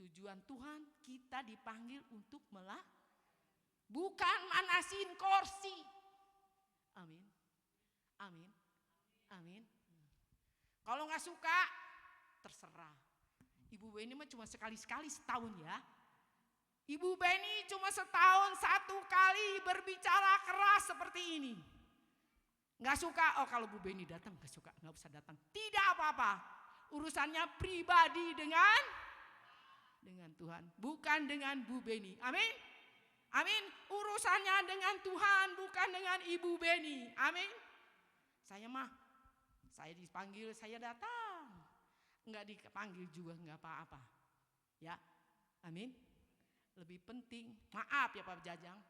Speaker 2: tujuan Tuhan, kita dipanggil untuk bukan manasin kursi. Amin. Amin. Amin. Kalau nggak suka, terserah. Ibu ini mah cuma sekali-sekali setahun ya. Ibu Beni cuma setahun satu kali berbicara keras seperti ini. Nggak suka, oh kalau Bu Beni datang nggak suka, nggak usah datang. Tidak apa-apa, urusannya pribadi dengan Tuhan, bukan dengan Bu Beni. Amin, amin. Urusannya dengan Tuhan, bukan dengan Ibu Beni. Amin. Saya dipanggil, saya datang. Nggak dipanggil juga nggak apa-apa. Ya, amin. Lebih penting, maaf ya Pak Jajang,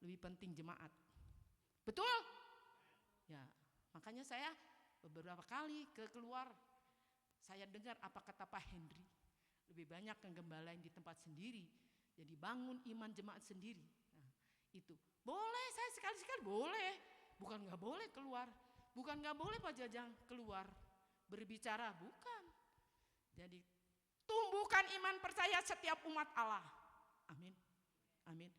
Speaker 2: lebih penting jemaat. Betul? Ya, makanya saya beberapa kali keluar, saya dengar apa kata Pak Henry. Lebih banyak menggembalain di tempat sendiri, jadi bangun iman jemaat sendiri. Nah, itu boleh, saya sekali-sekali boleh, bukan nggak boleh keluar, bukan nggak boleh Pak Jajang keluar berbicara, bukan. Jadi tumbuhkan iman percaya setiap umat Allah. Amin, amin.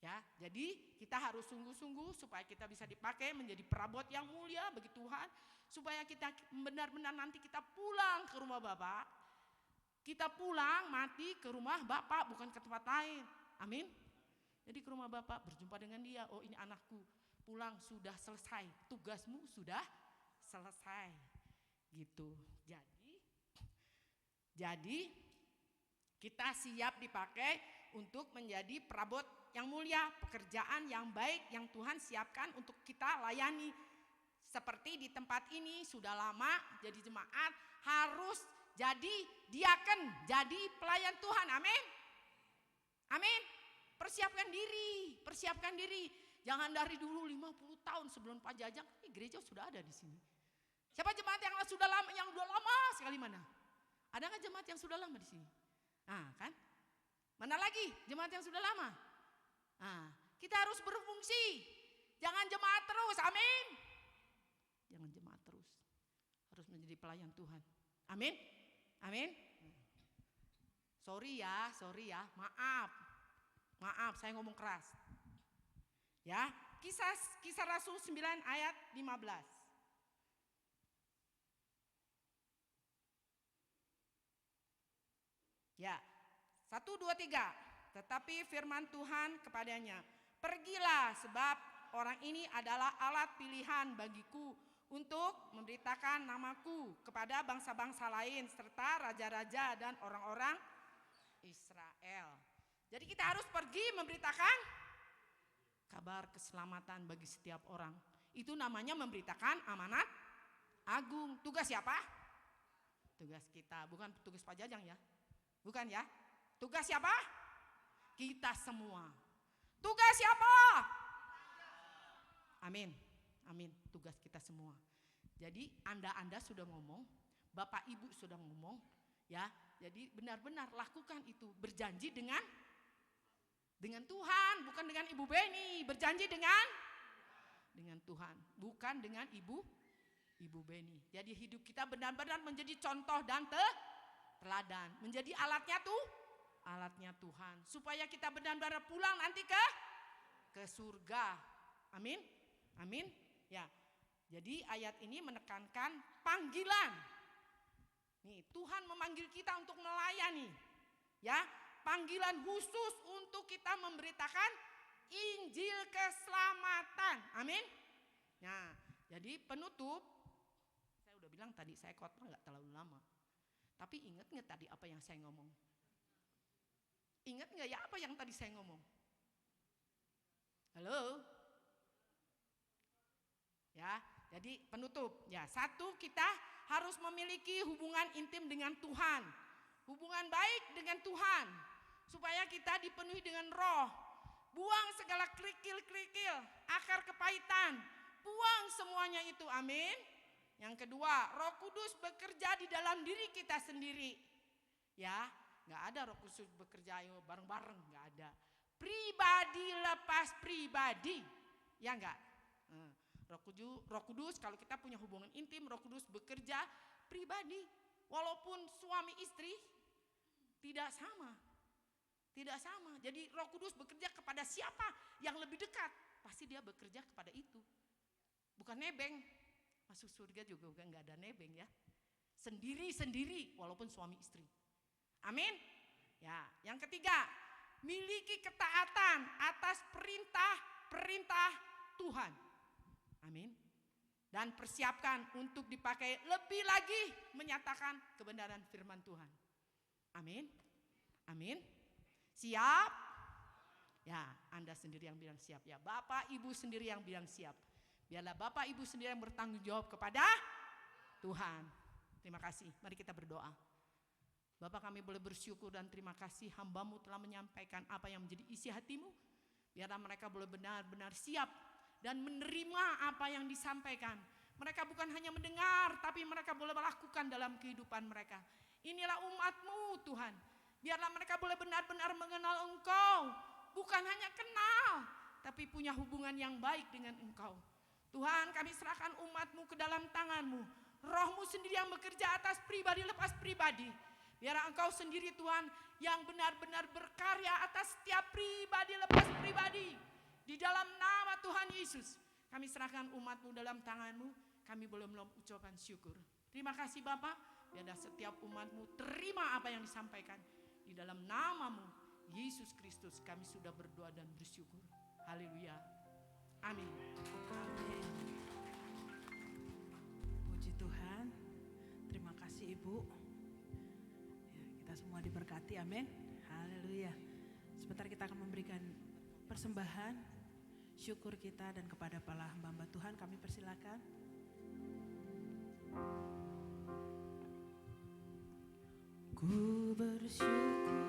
Speaker 2: Ya, jadi kita harus sungguh-sungguh supaya kita bisa dipakai menjadi perabot yang mulia bagi Tuhan, supaya kita benar-benar nanti kita pulang ke rumah Bapak. Kita pulang mati ke rumah Bapak, bukan ke tempat lain. Amin. Jadi ke rumah Bapak berjumpa dengan dia. Oh, ini anakku, pulang sudah selesai, tugasmu sudah selesai. Gitu. Jadi kita siap dipakai untuk menjadi perabot yang mulia, pekerjaan yang baik yang Tuhan siapkan untuk kita layani. Seperti di tempat ini sudah lama jadi jemaat, harus jadi diaken, jadi pelayan Tuhan. Amin. Amin. Persiapkan diri. Jangan dari dulu 50 tahun sebelum Pak Jajang, ini gereja sudah ada di sini. Siapa jemaat yang sudah lama sekali mana? Ada nggak jemaat yang sudah lama di sini? Nah, kan? Mana lagi jemaat yang sudah lama? Nah, kita harus berfungsi. Jangan jemaat terus, amin. Jangan jemaat terus. Harus menjadi pelayan Tuhan. Amin. Amin. Sorry ya. Maaf, saya ngomong keras. Ya, Kisah Rasul 9 ayat 15. Ya, 1, 2, 3. Tetapi firman Tuhan kepadanya, pergilah sebab orang ini adalah alat pilihan bagiku untuk memberitakan namaku kepada bangsa-bangsa lain serta raja-raja dan orang-orang Israel. Jadi kita harus pergi memberitakan kabar keselamatan bagi setiap orang. Itu namanya memberitakan amanat agung. Tugas siapa? Tugas kita, bukan tugas Pak Jajang ya. Bukan ya. Tugas siapa? Kita semua. Tugas siapa? Amin. Amin. Tugas kita semua. Jadi Anda sudah ngomong, Bapak Ibu sudah ngomong, ya. Jadi benar-benar lakukan itu, berjanji dengan Tuhan, bukan dengan Ibu Beni. Berjanji dengan Tuhan, bukan dengan Ibu Beni. Jadi hidup kita benar-benar menjadi contoh dan teladan, menjadi alatnya Tuhan, supaya kita benar-benar pulang nanti ke surga. Amin. Amin. Ya. Jadi ayat ini menekankan panggilan. Nih, Tuhan memanggil kita untuk melayani. Ya, panggilan khusus untuk kita memberitakan Injil keselamatan. Amin. Nah, jadi penutup, saya udah bilang tadi saya khotbah nggak terlalu lama. Tapi ingat nggak tadi apa yang saya ngomong? Ingat nggak ya apa yang tadi saya ngomong? Halo? Ya, jadi penutup. Ya, 1, kita harus memiliki hubungan intim dengan Tuhan. Hubungan baik dengan Tuhan. Supaya kita dipenuhi dengan roh. Buang segala kerikil-kerikil, akar kepahitan. Buang semuanya itu, amin. Yang kedua, Roh Kudus bekerja di dalam diri kita sendiri. Ya, nggak ada Roh Kudus bekerja bareng-bareng, nggak ada. Pribadi lepas pribadi, ya nggak. Roh Kudus kalau kita punya hubungan intim, Roh Kudus bekerja pribadi. Walaupun suami istri tidak sama. Jadi Roh Kudus bekerja kepada siapa yang lebih dekat, pasti dia bekerja kepada itu. Bukan nebeng. Masuk surga juga bukan nggak ada nebeng ya. Sendiri-sendiri walaupun suami istri. Amin. Ya, yang ketiga, miliki ketaatan atas perintah Tuhan. Amin. Dan persiapkan untuk dipakai lebih lagi menyatakan kebenaran firman Tuhan. Amin. Amin. Siap? Ya, Anda sendiri yang bilang siap ya. Bapak Ibu sendiri yang bilang siap. Biarlah Bapak Ibu sendiri yang bertanggung jawab kepada Tuhan. Terima kasih. Mari kita berdoa. Bapak, kami boleh bersyukur dan terima kasih hamba-Mu telah menyampaikan apa yang menjadi isi hati-Mu. Biarlah mereka boleh benar-benar siap dan menerima apa yang disampaikan. Mereka bukan hanya mendengar, tapi mereka boleh melakukan dalam kehidupan mereka. Inilah umat-Mu Tuhan. Biarlah mereka boleh benar-benar mengenal Engkau. Bukan hanya kenal, tapi punya hubungan yang baik dengan Engkau. Tuhan, kami serahkan umat-Mu ke dalam tangan-Mu. Roh-Mu sendiri yang bekerja atas pribadi lepas pribadi. Biar Engkau sendiri Tuhan yang benar-benar berkarya atas setiap pribadi lepas pribadi. Di dalam nama Tuhan Yesus, kami serahkan umat-Mu dalam tangan-Mu. Kami boleh mengucapkan syukur. Terima kasih Bapak. Biarlah setiap umat-Mu terima apa yang disampaikan. Di dalam nama-Mu, Yesus Kristus, kami sudah berdoa dan bersyukur. Haleluya. Amin.
Speaker 1: Amin. Puji Tuhan. Terima kasih Ibu. Ya, kita semua diberkati. Amin. Haleluya. Sebentar kita akan memberikan persembahan syukur kita dan kepada para hamba-hamba Tuhan kami persilakan. Ku bersyukur